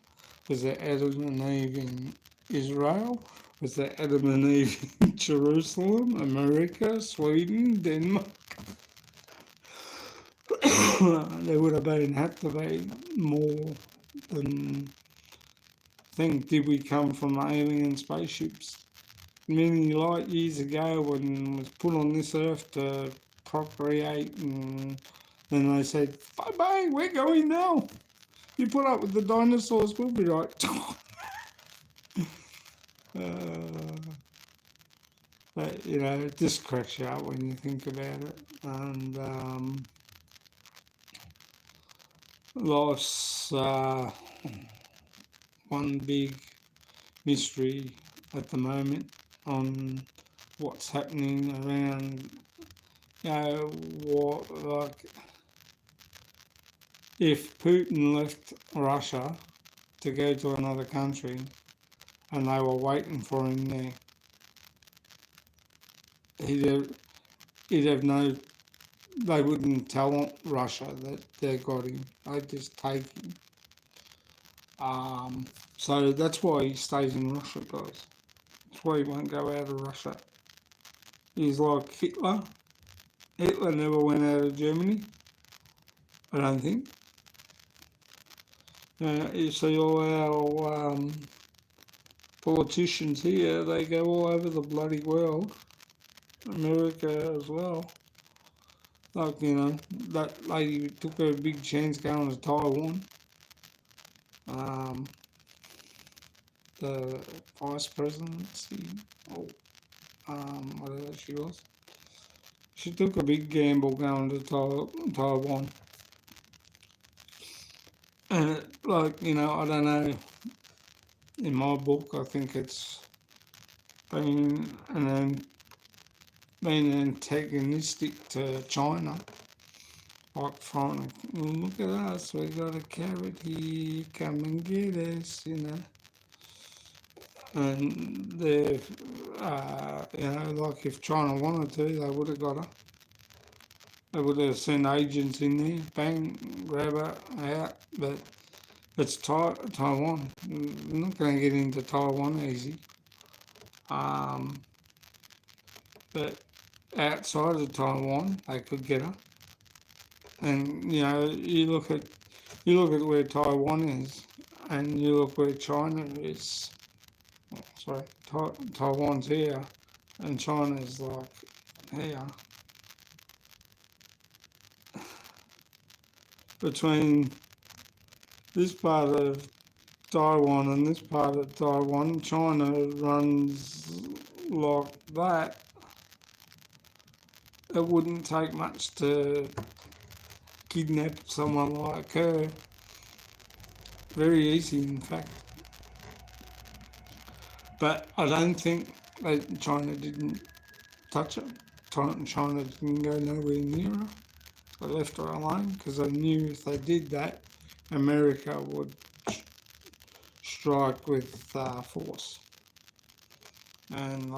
Was there Adam and Eve in Israel? Was there Adam and Eve in Jerusalem, America, Sweden, Denmark? There would have to be more than think. Did we come from alien spaceships many light years ago when it was put on this earth to procreate, and then they said, bye bye, we're going now. You put up with the dinosaurs, we'll be right. But, it just cracks you up when you think about it. And life's one big mystery at the moment on what's happening around, if Putin left Russia to go to another country and they were waiting for him there, he'd have no, they wouldn't tell Russia that they got him, they'd just take him. So that's why he stays in Russia, guys. That's why he won't go out of Russia. He's like Hitler. Hitler never went out of Germany, I don't think. You see all our politicians here, they go all over the bloody world, America as well. Like, that lady took a big chance going to Taiwan. The vice presidency, whatever she was. She took a big gamble going to Taiwan. And, I don't know, in my book, I think it's been antagonistic to China. Like, trying to, look at us, we got a carrot here, come and get us, And they've, like if China wanted to, they would have got her. They would have sent agents in there, bang, grab her out. But it's Taiwan. We're not going to get into Taiwan easy. But outside of Taiwan, they could get her. And you look at where Taiwan is, and you look where China is. Sorry, Taiwan's here, and China's like here. Between this part of Taiwan and this part of Taiwan, China runs like that. It wouldn't take much to kidnap someone like her. Very easy, in fact. But I don't think that China didn't touch it. China didn't go nowhere near her. They left her alone because they knew if they did that, America would strike with force. And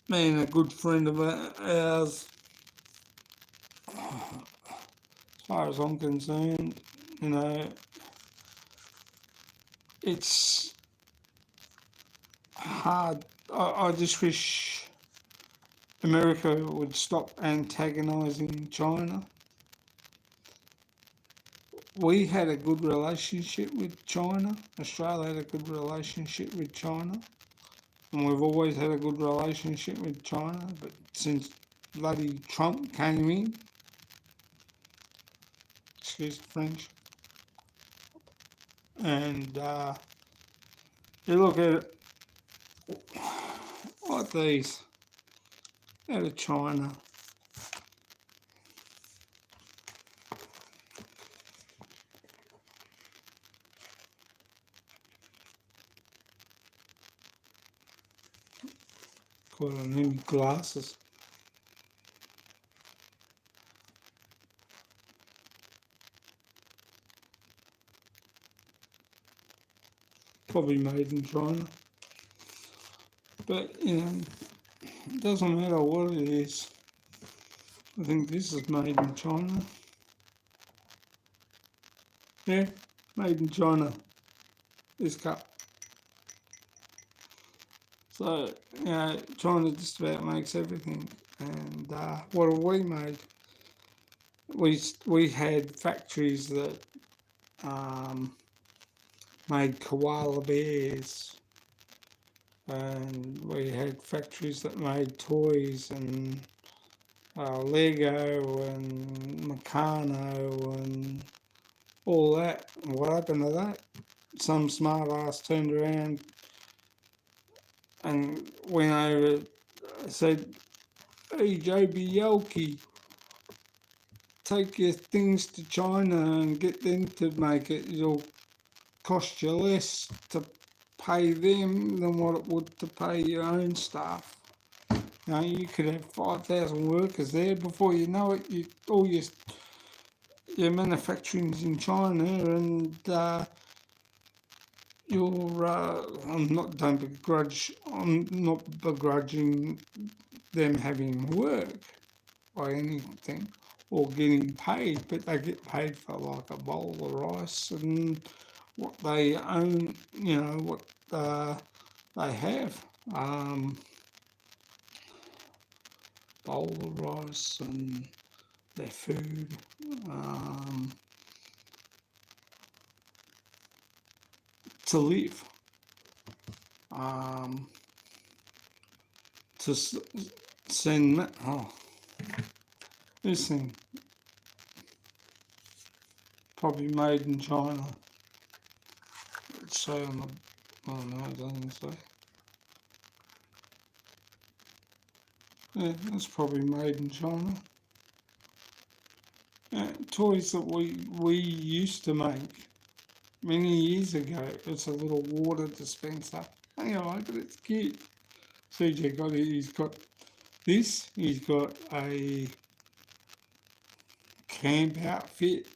being a good friend of ours, as far as I'm concerned, it's hard. I just wish America would stop antagonising China. We had a good relationship with China. Australia had a good relationship with China. And we've always had a good relationship with China. But since bloody Trump came in, excuse the French. And you look at it like these out of China. Quite a new glasses. Probably made in China. But, you know, it doesn't matter what it is. I think this is made in China. Yeah, made in China. This cup. So, you know, China just about makes everything. And what have we made? We had factories that made koala bears, and we had factories that made toys and Lego and Meccano and all that. What happened to that? Some smart ass turned around and went over, said, "Hey, JB Yelke, take your things to China and get them to make it. It'll cost you less to pay them than what it would to pay your own staff." You know, you could have 5,000 workers there. Before you know it, all your manufacturing's in China, and I'm not begrudging them having work by anything or getting paid, but they get paid for like a bowl of rice and what they own, you know, what they have. Bowl of rice and their food. To live. To send, this thing, probably made in China. Let's say on the, oh no, it doesn't say. Yeah, that's probably made in China. Toys that we used to make many years ago. It's a little water dispenser. Hang on, but it's cute. CJ got it. He's got this. He's got a camp outfit,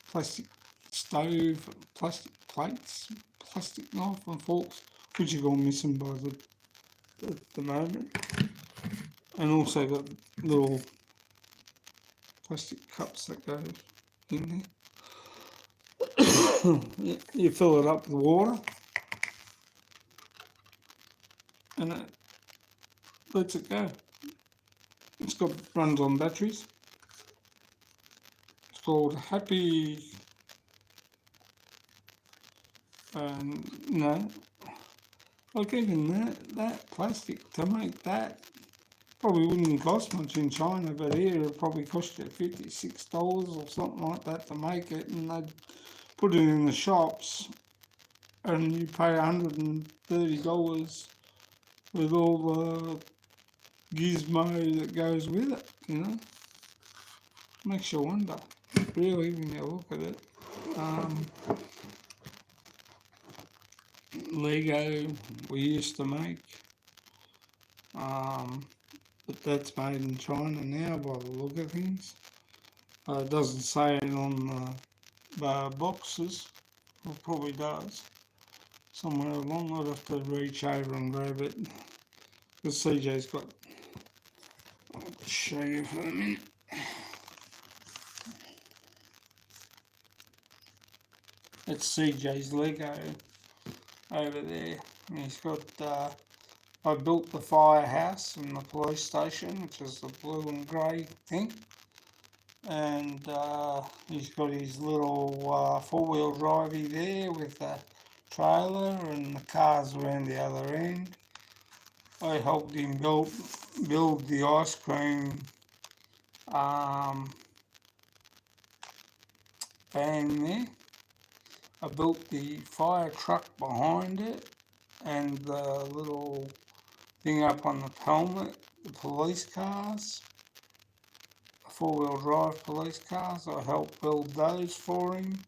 plastic stove, plastic plates, plastic knife and forks, which have gone missing by the moment, and also got little plastic cups that go in there. You fill it up with water, and it lets it go. It's got runs on batteries. It's called Happy. No, like even that plastic to make that probably wouldn't cost much in China, but here it'll probably cost you $56 or something like that to make it, and they'd put it in the shops, and you pay $130 with all the gizmo that goes with it, you know. Makes you wonder, really, when you look at it. Lego we used to make, but that's made in China now by the look of things. It doesn't say it on the boxes, or probably does somewhere along. I'd have to reach over and grab it, because CJ's got, I'll show you for a minute. It's CJ's Lego over there. And he's got, I built the firehouse and the police station, which is the blue and grey thing. And he's got his little four-wheel drivey there with the trailer, and the cars around the other end. I helped him build the ice cream van there. I built the fire truck behind it and the little thing up on the helmet, the police cars, four-wheel drive police cars. I helped build those for him.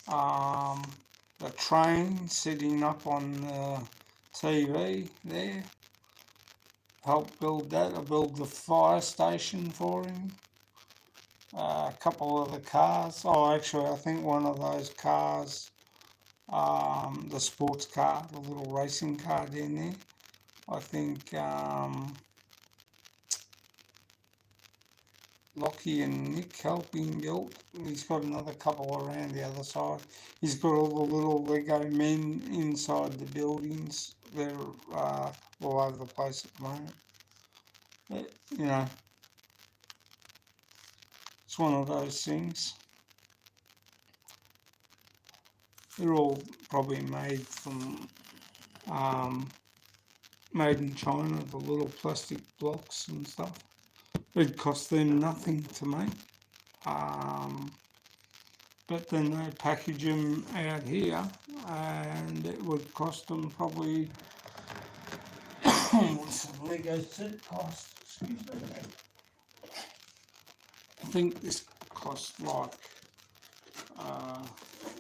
The train sitting up on the TV there, helped build that. I built the fire station for him. A couple of the cars. Oh, actually, I think one of those cars, the sports car, the little racing car down there, I think Lockie and Nick helped him build. He's got another couple around the other side. He's got all the little Lego men inside the buildings. They're all over the place at the moment. But, you know, it's one of those things. They're all probably made from, made in China, the little plastic blocks and stuff. It cost them nothing to make. But then they package them out here and it would cost them probably, what's the Lego set cost? Excuse me. I think this cost like,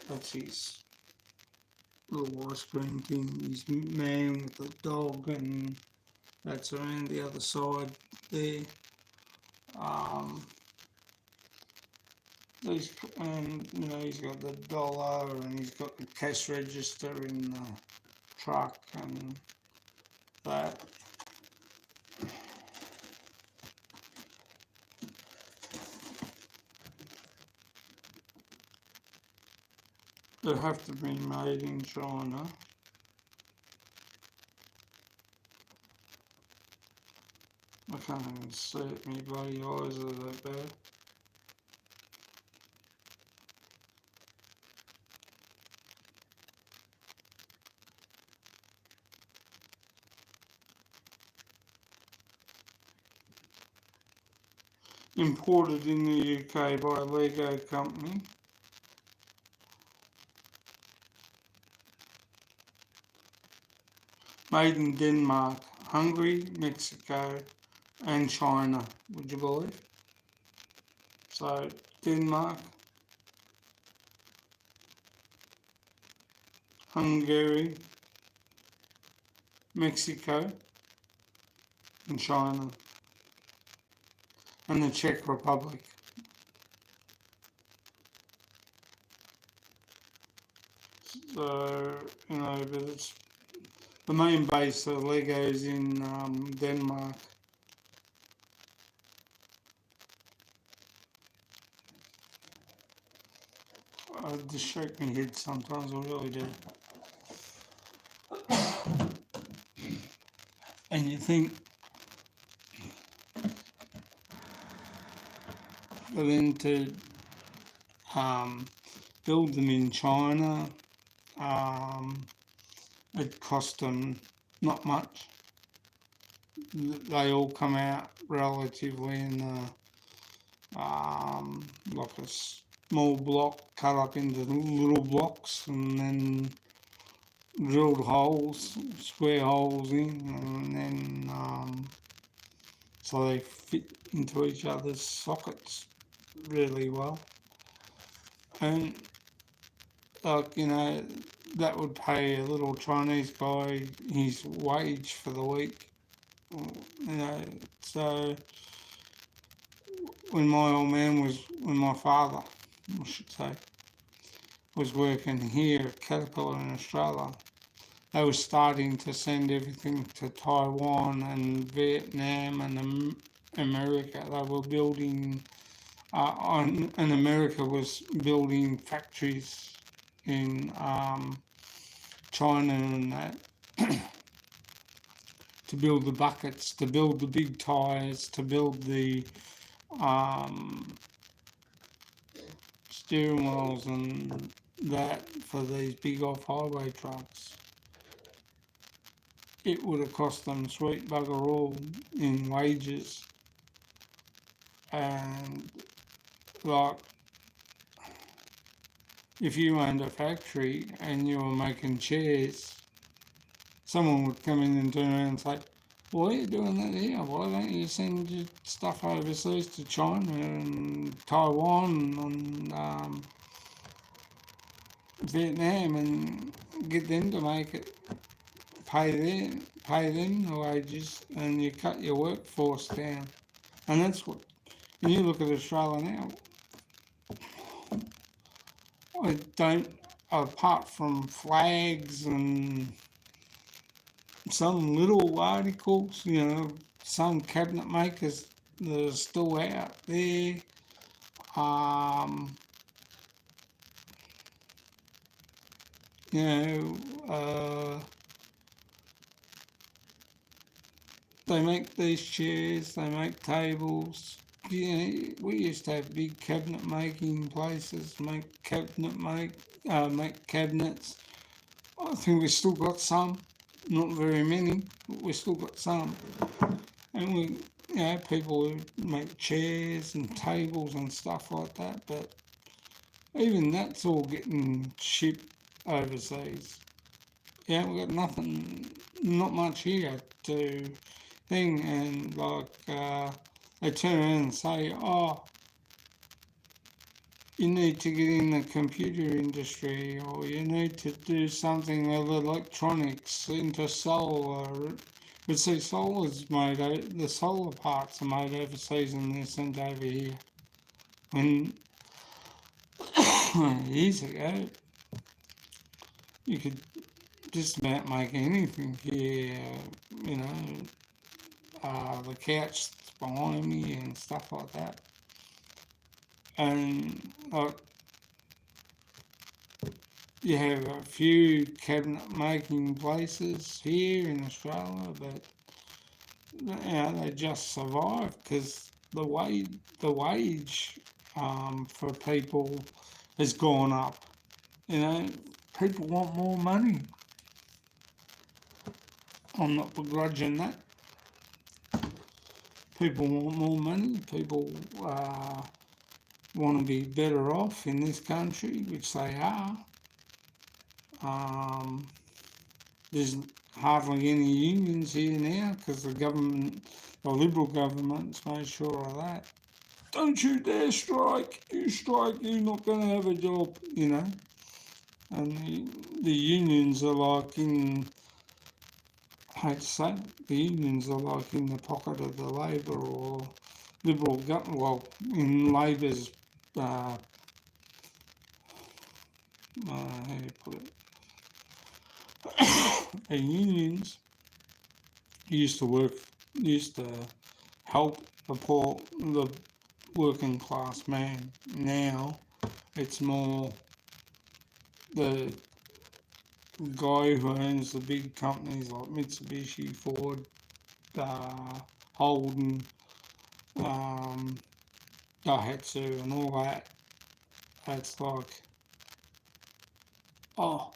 that's his little ice cream thing, his man with the dog, and that's around the other side there. And you know, he's got the dollar and he's got the cash register in the truck and that. They have to be made in China. I can't even see it, my bloody eyes are that bad. Imported in the UK by a Lego company. Made in Denmark, Hungary, Mexico and China, would you believe? So Denmark, Hungary, Mexico and China and the Czech Republic. So, you know, but it's the main base of Lego is in Denmark. I just shake my head sometimes, I really do. And you think for them to build them in China, it cost them not much. They all come out relatively in like a small block cut up into little blocks and then drilled holes, square holes in, and then so they fit into each other's sockets really well. And like, you know, that would pay a little Chinese guy his wage for the week. You know, so when my father, I should say, was working here at Caterpillar in Australia, they were starting to send everything to Taiwan and Vietnam and America. They were building, and America was building factories in China and that to build the buckets, to build the big tyres, to build the steering wheels and that for these big off-highway trucks. It would have cost them sweet bugger all in wages. And like, if you owned a factory and you were making chairs, someone would come in and turn around and say, why are you doing that here? Why don't you send your stuff overseas to China and Taiwan and Vietnam and get them to make it? Pay them the wages, and you cut your workforce down. And that's what, when you look at Australia now, I don't, apart from flags and some little articles, some cabinet makers that are still out there, um, you know, they make these chairs, they make tables. We used to have big cabinet making places, make cabinets. I think we've still got some, not very many, but we've still got some. And people who make chairs and tables and stuff like that, but even that's all getting shipped overseas. Yeah, we've got nothing, not much here to thing, and they turn around and say, oh, you need to get in the computer industry, or you need to do something with electronics into solar. But see, the solar parts are made overseas and they're sent over here. When years ago, you could just about make anything here, the couch behind me and stuff like that. And you have a few cabinet making places here in Australia, but they just survive because the wage for people has gone up. People want more money. I'm not begrudging that. People want more money. People want to be better off in this country, which they are. There's hardly any unions here now because the Liberal government's made sure of that. Don't you dare strike! You strike, you're not going to have a job, And the unions are like I hate to say it, the unions are like in the pocket of the Labor or Liberal government, well, in Labor's, how do you put it? The unions used to help the working class man. Now it's more the guy who owns the big companies like Mitsubishi, Ford, Holden, Daihatsu and all that. It's like, oh,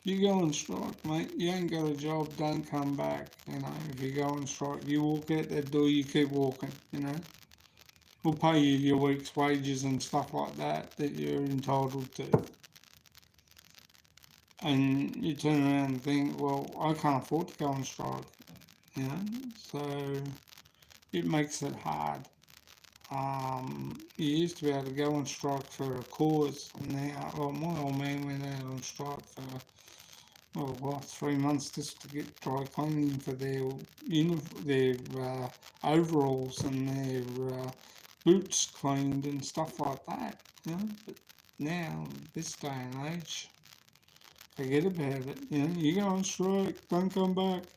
you go on strike, mate, you ain't got a job, don't come back, if you go on strike, you walk out that door, you keep walking, We'll pay you your week's wages and stuff like that you're entitled to. And you turn around and think, well, I can't afford to go on strike, so it makes it hard. You used to be able to go on strike for a cause, and now, well, my old man went out on strike for 3 months just to get dry cleaning for their overalls and their boots cleaned and stuff like that. But now, this day and age, forget about it. You go on strike, don't come back.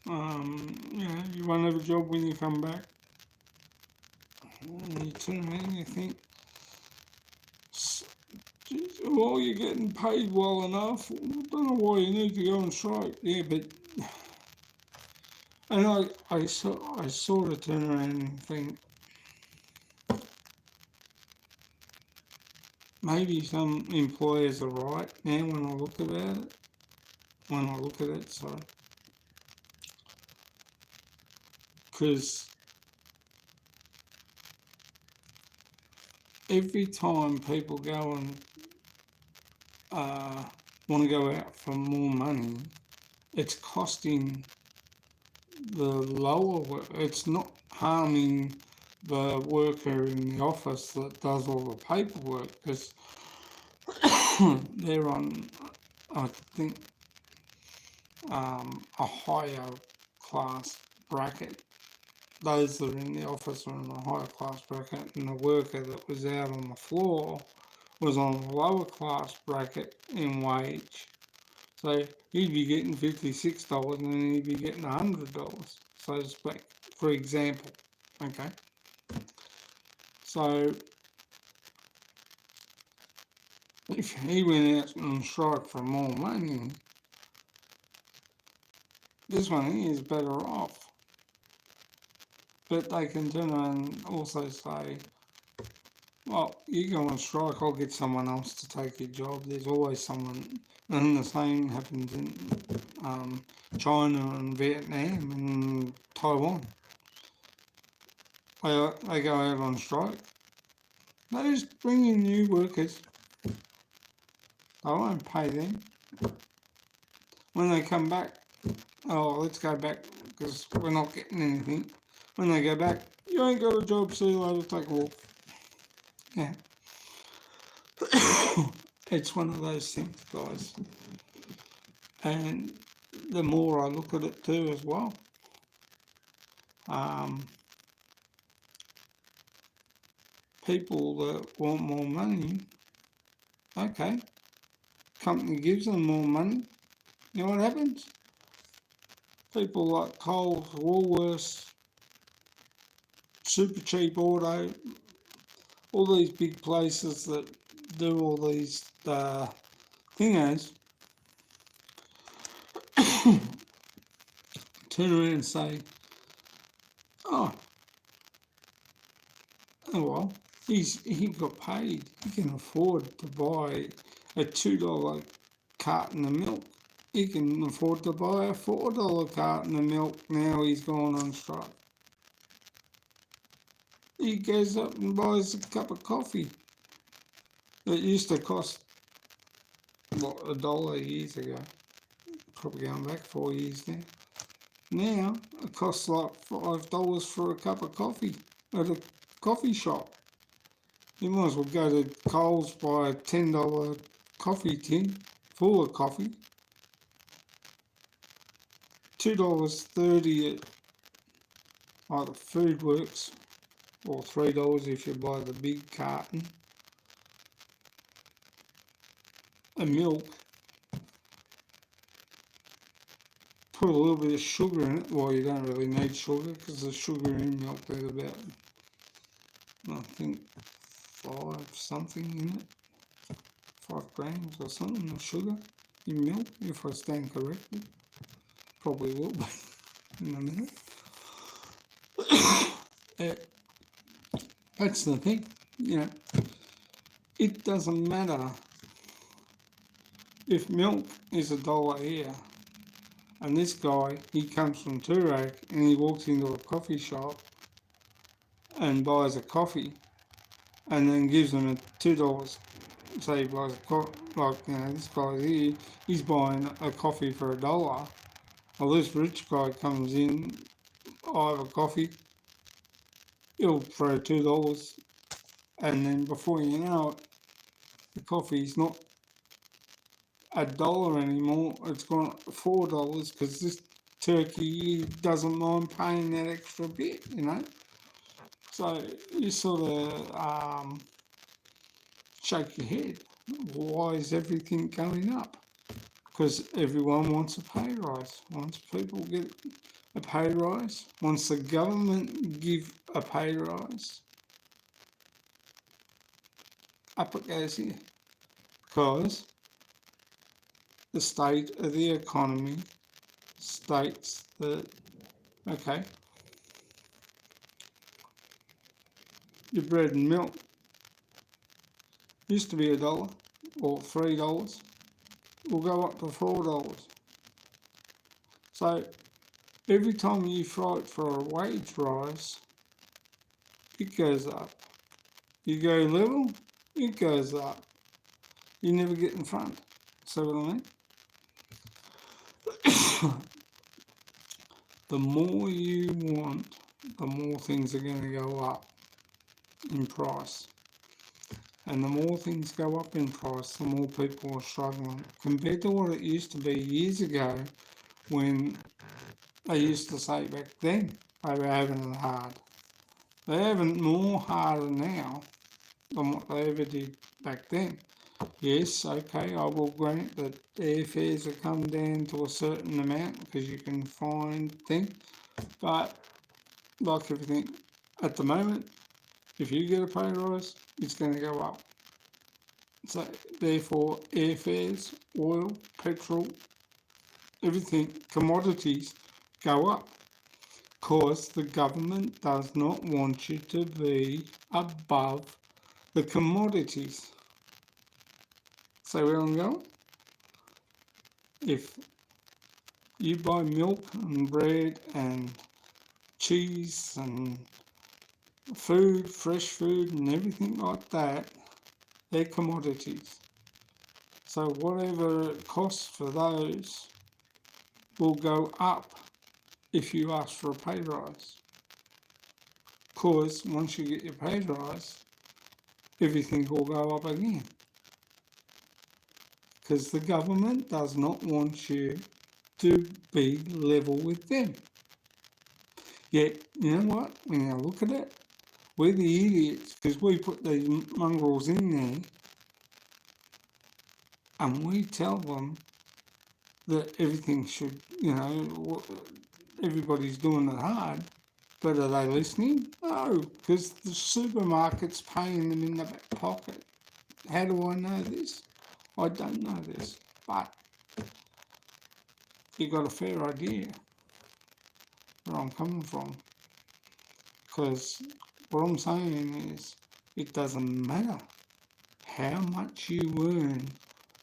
You won't have a job when you come back. And you turn around and you think, well, you're getting paid well enough. I don't know why you need to go on strike. Yeah, but and I sort of turn around and think maybe some employers are right now when I look at it. Sorry, because every time people go and want to go out for more money, it's costing the lower work. It's not harming the worker in the office that does all the paperwork, because they're on, I think, a higher class bracket. Those that are in the office are in a higher class bracket, and the worker that was out on the floor was on a lower class bracket in wage. So he'd be getting $56 and then he'd be getting $100, so to speak, for example. Okay. So if he went out on strike for more money, this one here is better off. But they can turn around and also say, well, you go on strike, I'll get someone else to take your job. There's always someone, and the same happens in China and Vietnam and Taiwan. They go out on strike. They just bring in new workers. They won't pay them. When they come back, oh, let's go back because we're not getting anything. When they go back, you ain't got a job, see you later, take a walk. Yeah. It's one of those things, guys. And the more I look at it too as well, people that want more money, okay, company gives them more money, you know what happens? People like Coles, Woolworths, Super Cheap Auto, all these big places that do all these thingos, turn around and say, oh well, he got paid. He can afford to buy a $2 carton of milk. He can afford to buy a $4 carton of milk now he's gone on strike. He goes up and buys a cup of coffee that used to cost, what, $1 years ago. Probably going back 4 years now. Now it costs like $5 for a cup of coffee at a coffee shop. You might as well go to Coles, buy a $10 coffee tin full of coffee. $2.30 at either Food Works, or $3 if you buy the big carton. A milk. Put a little bit of sugar in it. Well, you don't really need sugar because the sugar in milk is about, I think, 5 something in it. 5 grams or something of sugar in milk, if I stand corrected. Probably will be in a minute. That's the thing, you know. It doesn't matter if milk is $1 here, and this guy, he comes from Toorak and he walks into a coffee shop and buys a coffee and then gives them a $2. Say he buys like, you know, this guy here, he's buying a coffee for $1. Well, this rich guy comes in, I have a coffee, he'll throw $2, and then before you know it, the coffee's not $1 anymore, it's gone up to $4 because this turkey doesn't mind paying that extra bit, you know. So you sort of shake your head. Why is everything going up? Because everyone wants a pay rise. Once people get a pay rise, once the government give a pay rise, up it goes here. Because the state of the economy states that, okay, your bread and milk used to be $1 or $3, will go up to $4. So every time you fight for a wage rise, it goes up. You go level, it goes up. You never get in front. See what I mean? The more you want, the more things are going to go up in price. And the more things go up in price, the more people are struggling. Compared to what it used to be years ago, when they used to say back then they were having it hard. They're having it more harder now than what they ever did back then. Yes, okay, I will grant that airfares have come down to a certain amount because you can find things, but like everything, at the moment, if you get a pay rise, it's going to go up. So therefore, airfares, oil, petrol, everything, commodities go up because the government does not want you to be above the commodities. So where I'm going? If you buy milk and bread and cheese and food, fresh food and everything like that, they're commodities. So whatever it costs for those will go up if you ask for a pay rise. Because once you get your pay rise, everything will go up again. Because the government does not want you to be level with them. Yet, you know what? When you look at it, we're the idiots because we put these mongrels in there and we tell them that everything should, everybody's doing it hard. But are they listening? No, because the supermarket's paying them in the back pocket. How do I know this? I don't know this, but you got a fair idea where I'm coming from. Because what I'm saying is, it doesn't matter how much you earn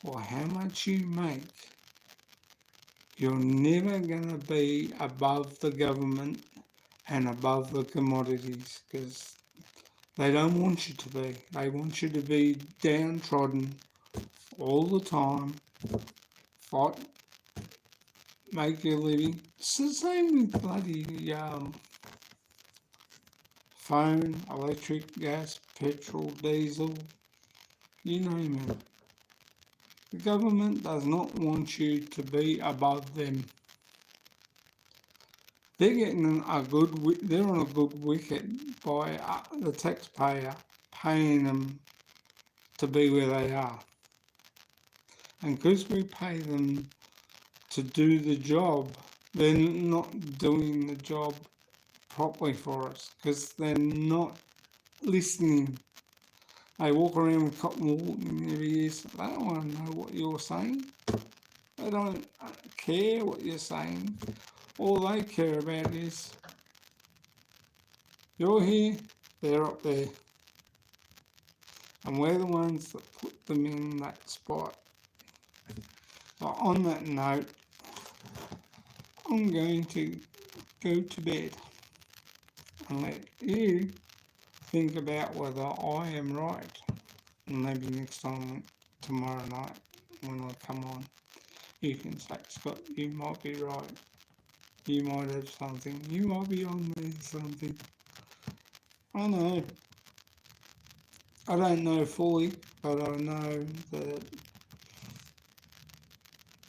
or how much you make, you're never going to be above the government and above the commodities because they don't want you to be. They want you to be downtrodden all the time, fight, make your living. It's the same with bloody phone, electric, gas, petrol, diesel, you name it. The government does not want you to be above them. They're getting they're on a good wicket by the taxpayer paying them to be where they are. And because we pay them to do the job, they're not doing the job properly for us because they're not listening. They walk around with cotton wool in their ears. They don't want to know what you're saying. They don't care what you're saying. All they care about is you're here, they're up there. And we're the ones that put them in that spot. So on that note, I'm going to go to bed and let you think about whether I am right. And maybe next time, tomorrow night, when I come on, you can say, Scott, you might be right. You might have something. You might be on me something. I know. I don't know fully, but I know that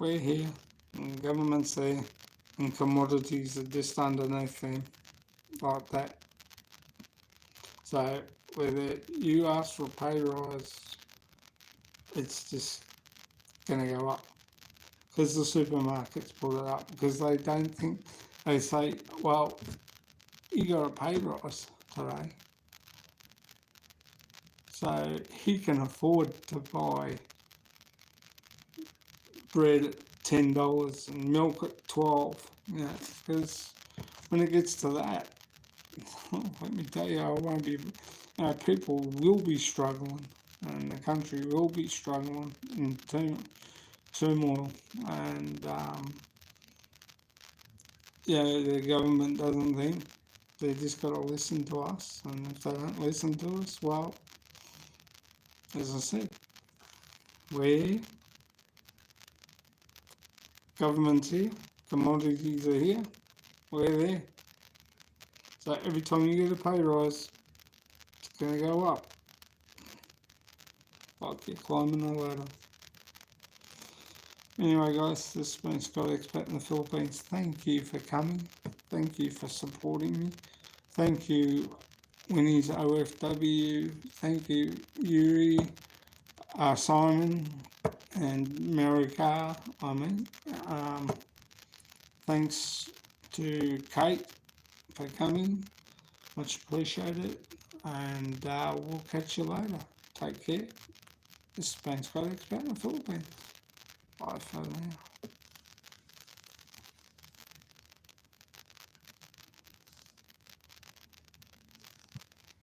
we're here and government's there and commodities are just underneath them like that. So whether you ask for a pay rise, it's just going to go up because the supermarkets put it up because they don't think, they say, well, you got a pay rise today. So he can afford to buy bread at $10 and milk at $12, because when it gets to that, let me tell you, I won't be, people will be struggling and the country will be struggling in turmoil and, the government doesn't think. They just got to listen to us, and if they don't listen to us, well, as I said, where government's here, commodities are here, we're there. So every time you get a pay rise, it's going to go up. Like you're climbing a ladder. Anyway, guys, this has been Scott Expat in the Philippines. Thank you for coming. Thank you for supporting me. Thank you, Winnie's OFW. Thank you, Yuri, Simon, and Mary Carr. Thanks to Kate for coming. Much appreciated. And we'll catch you later. Take care. This has been Scott Expat in the Philippines. Bye for now.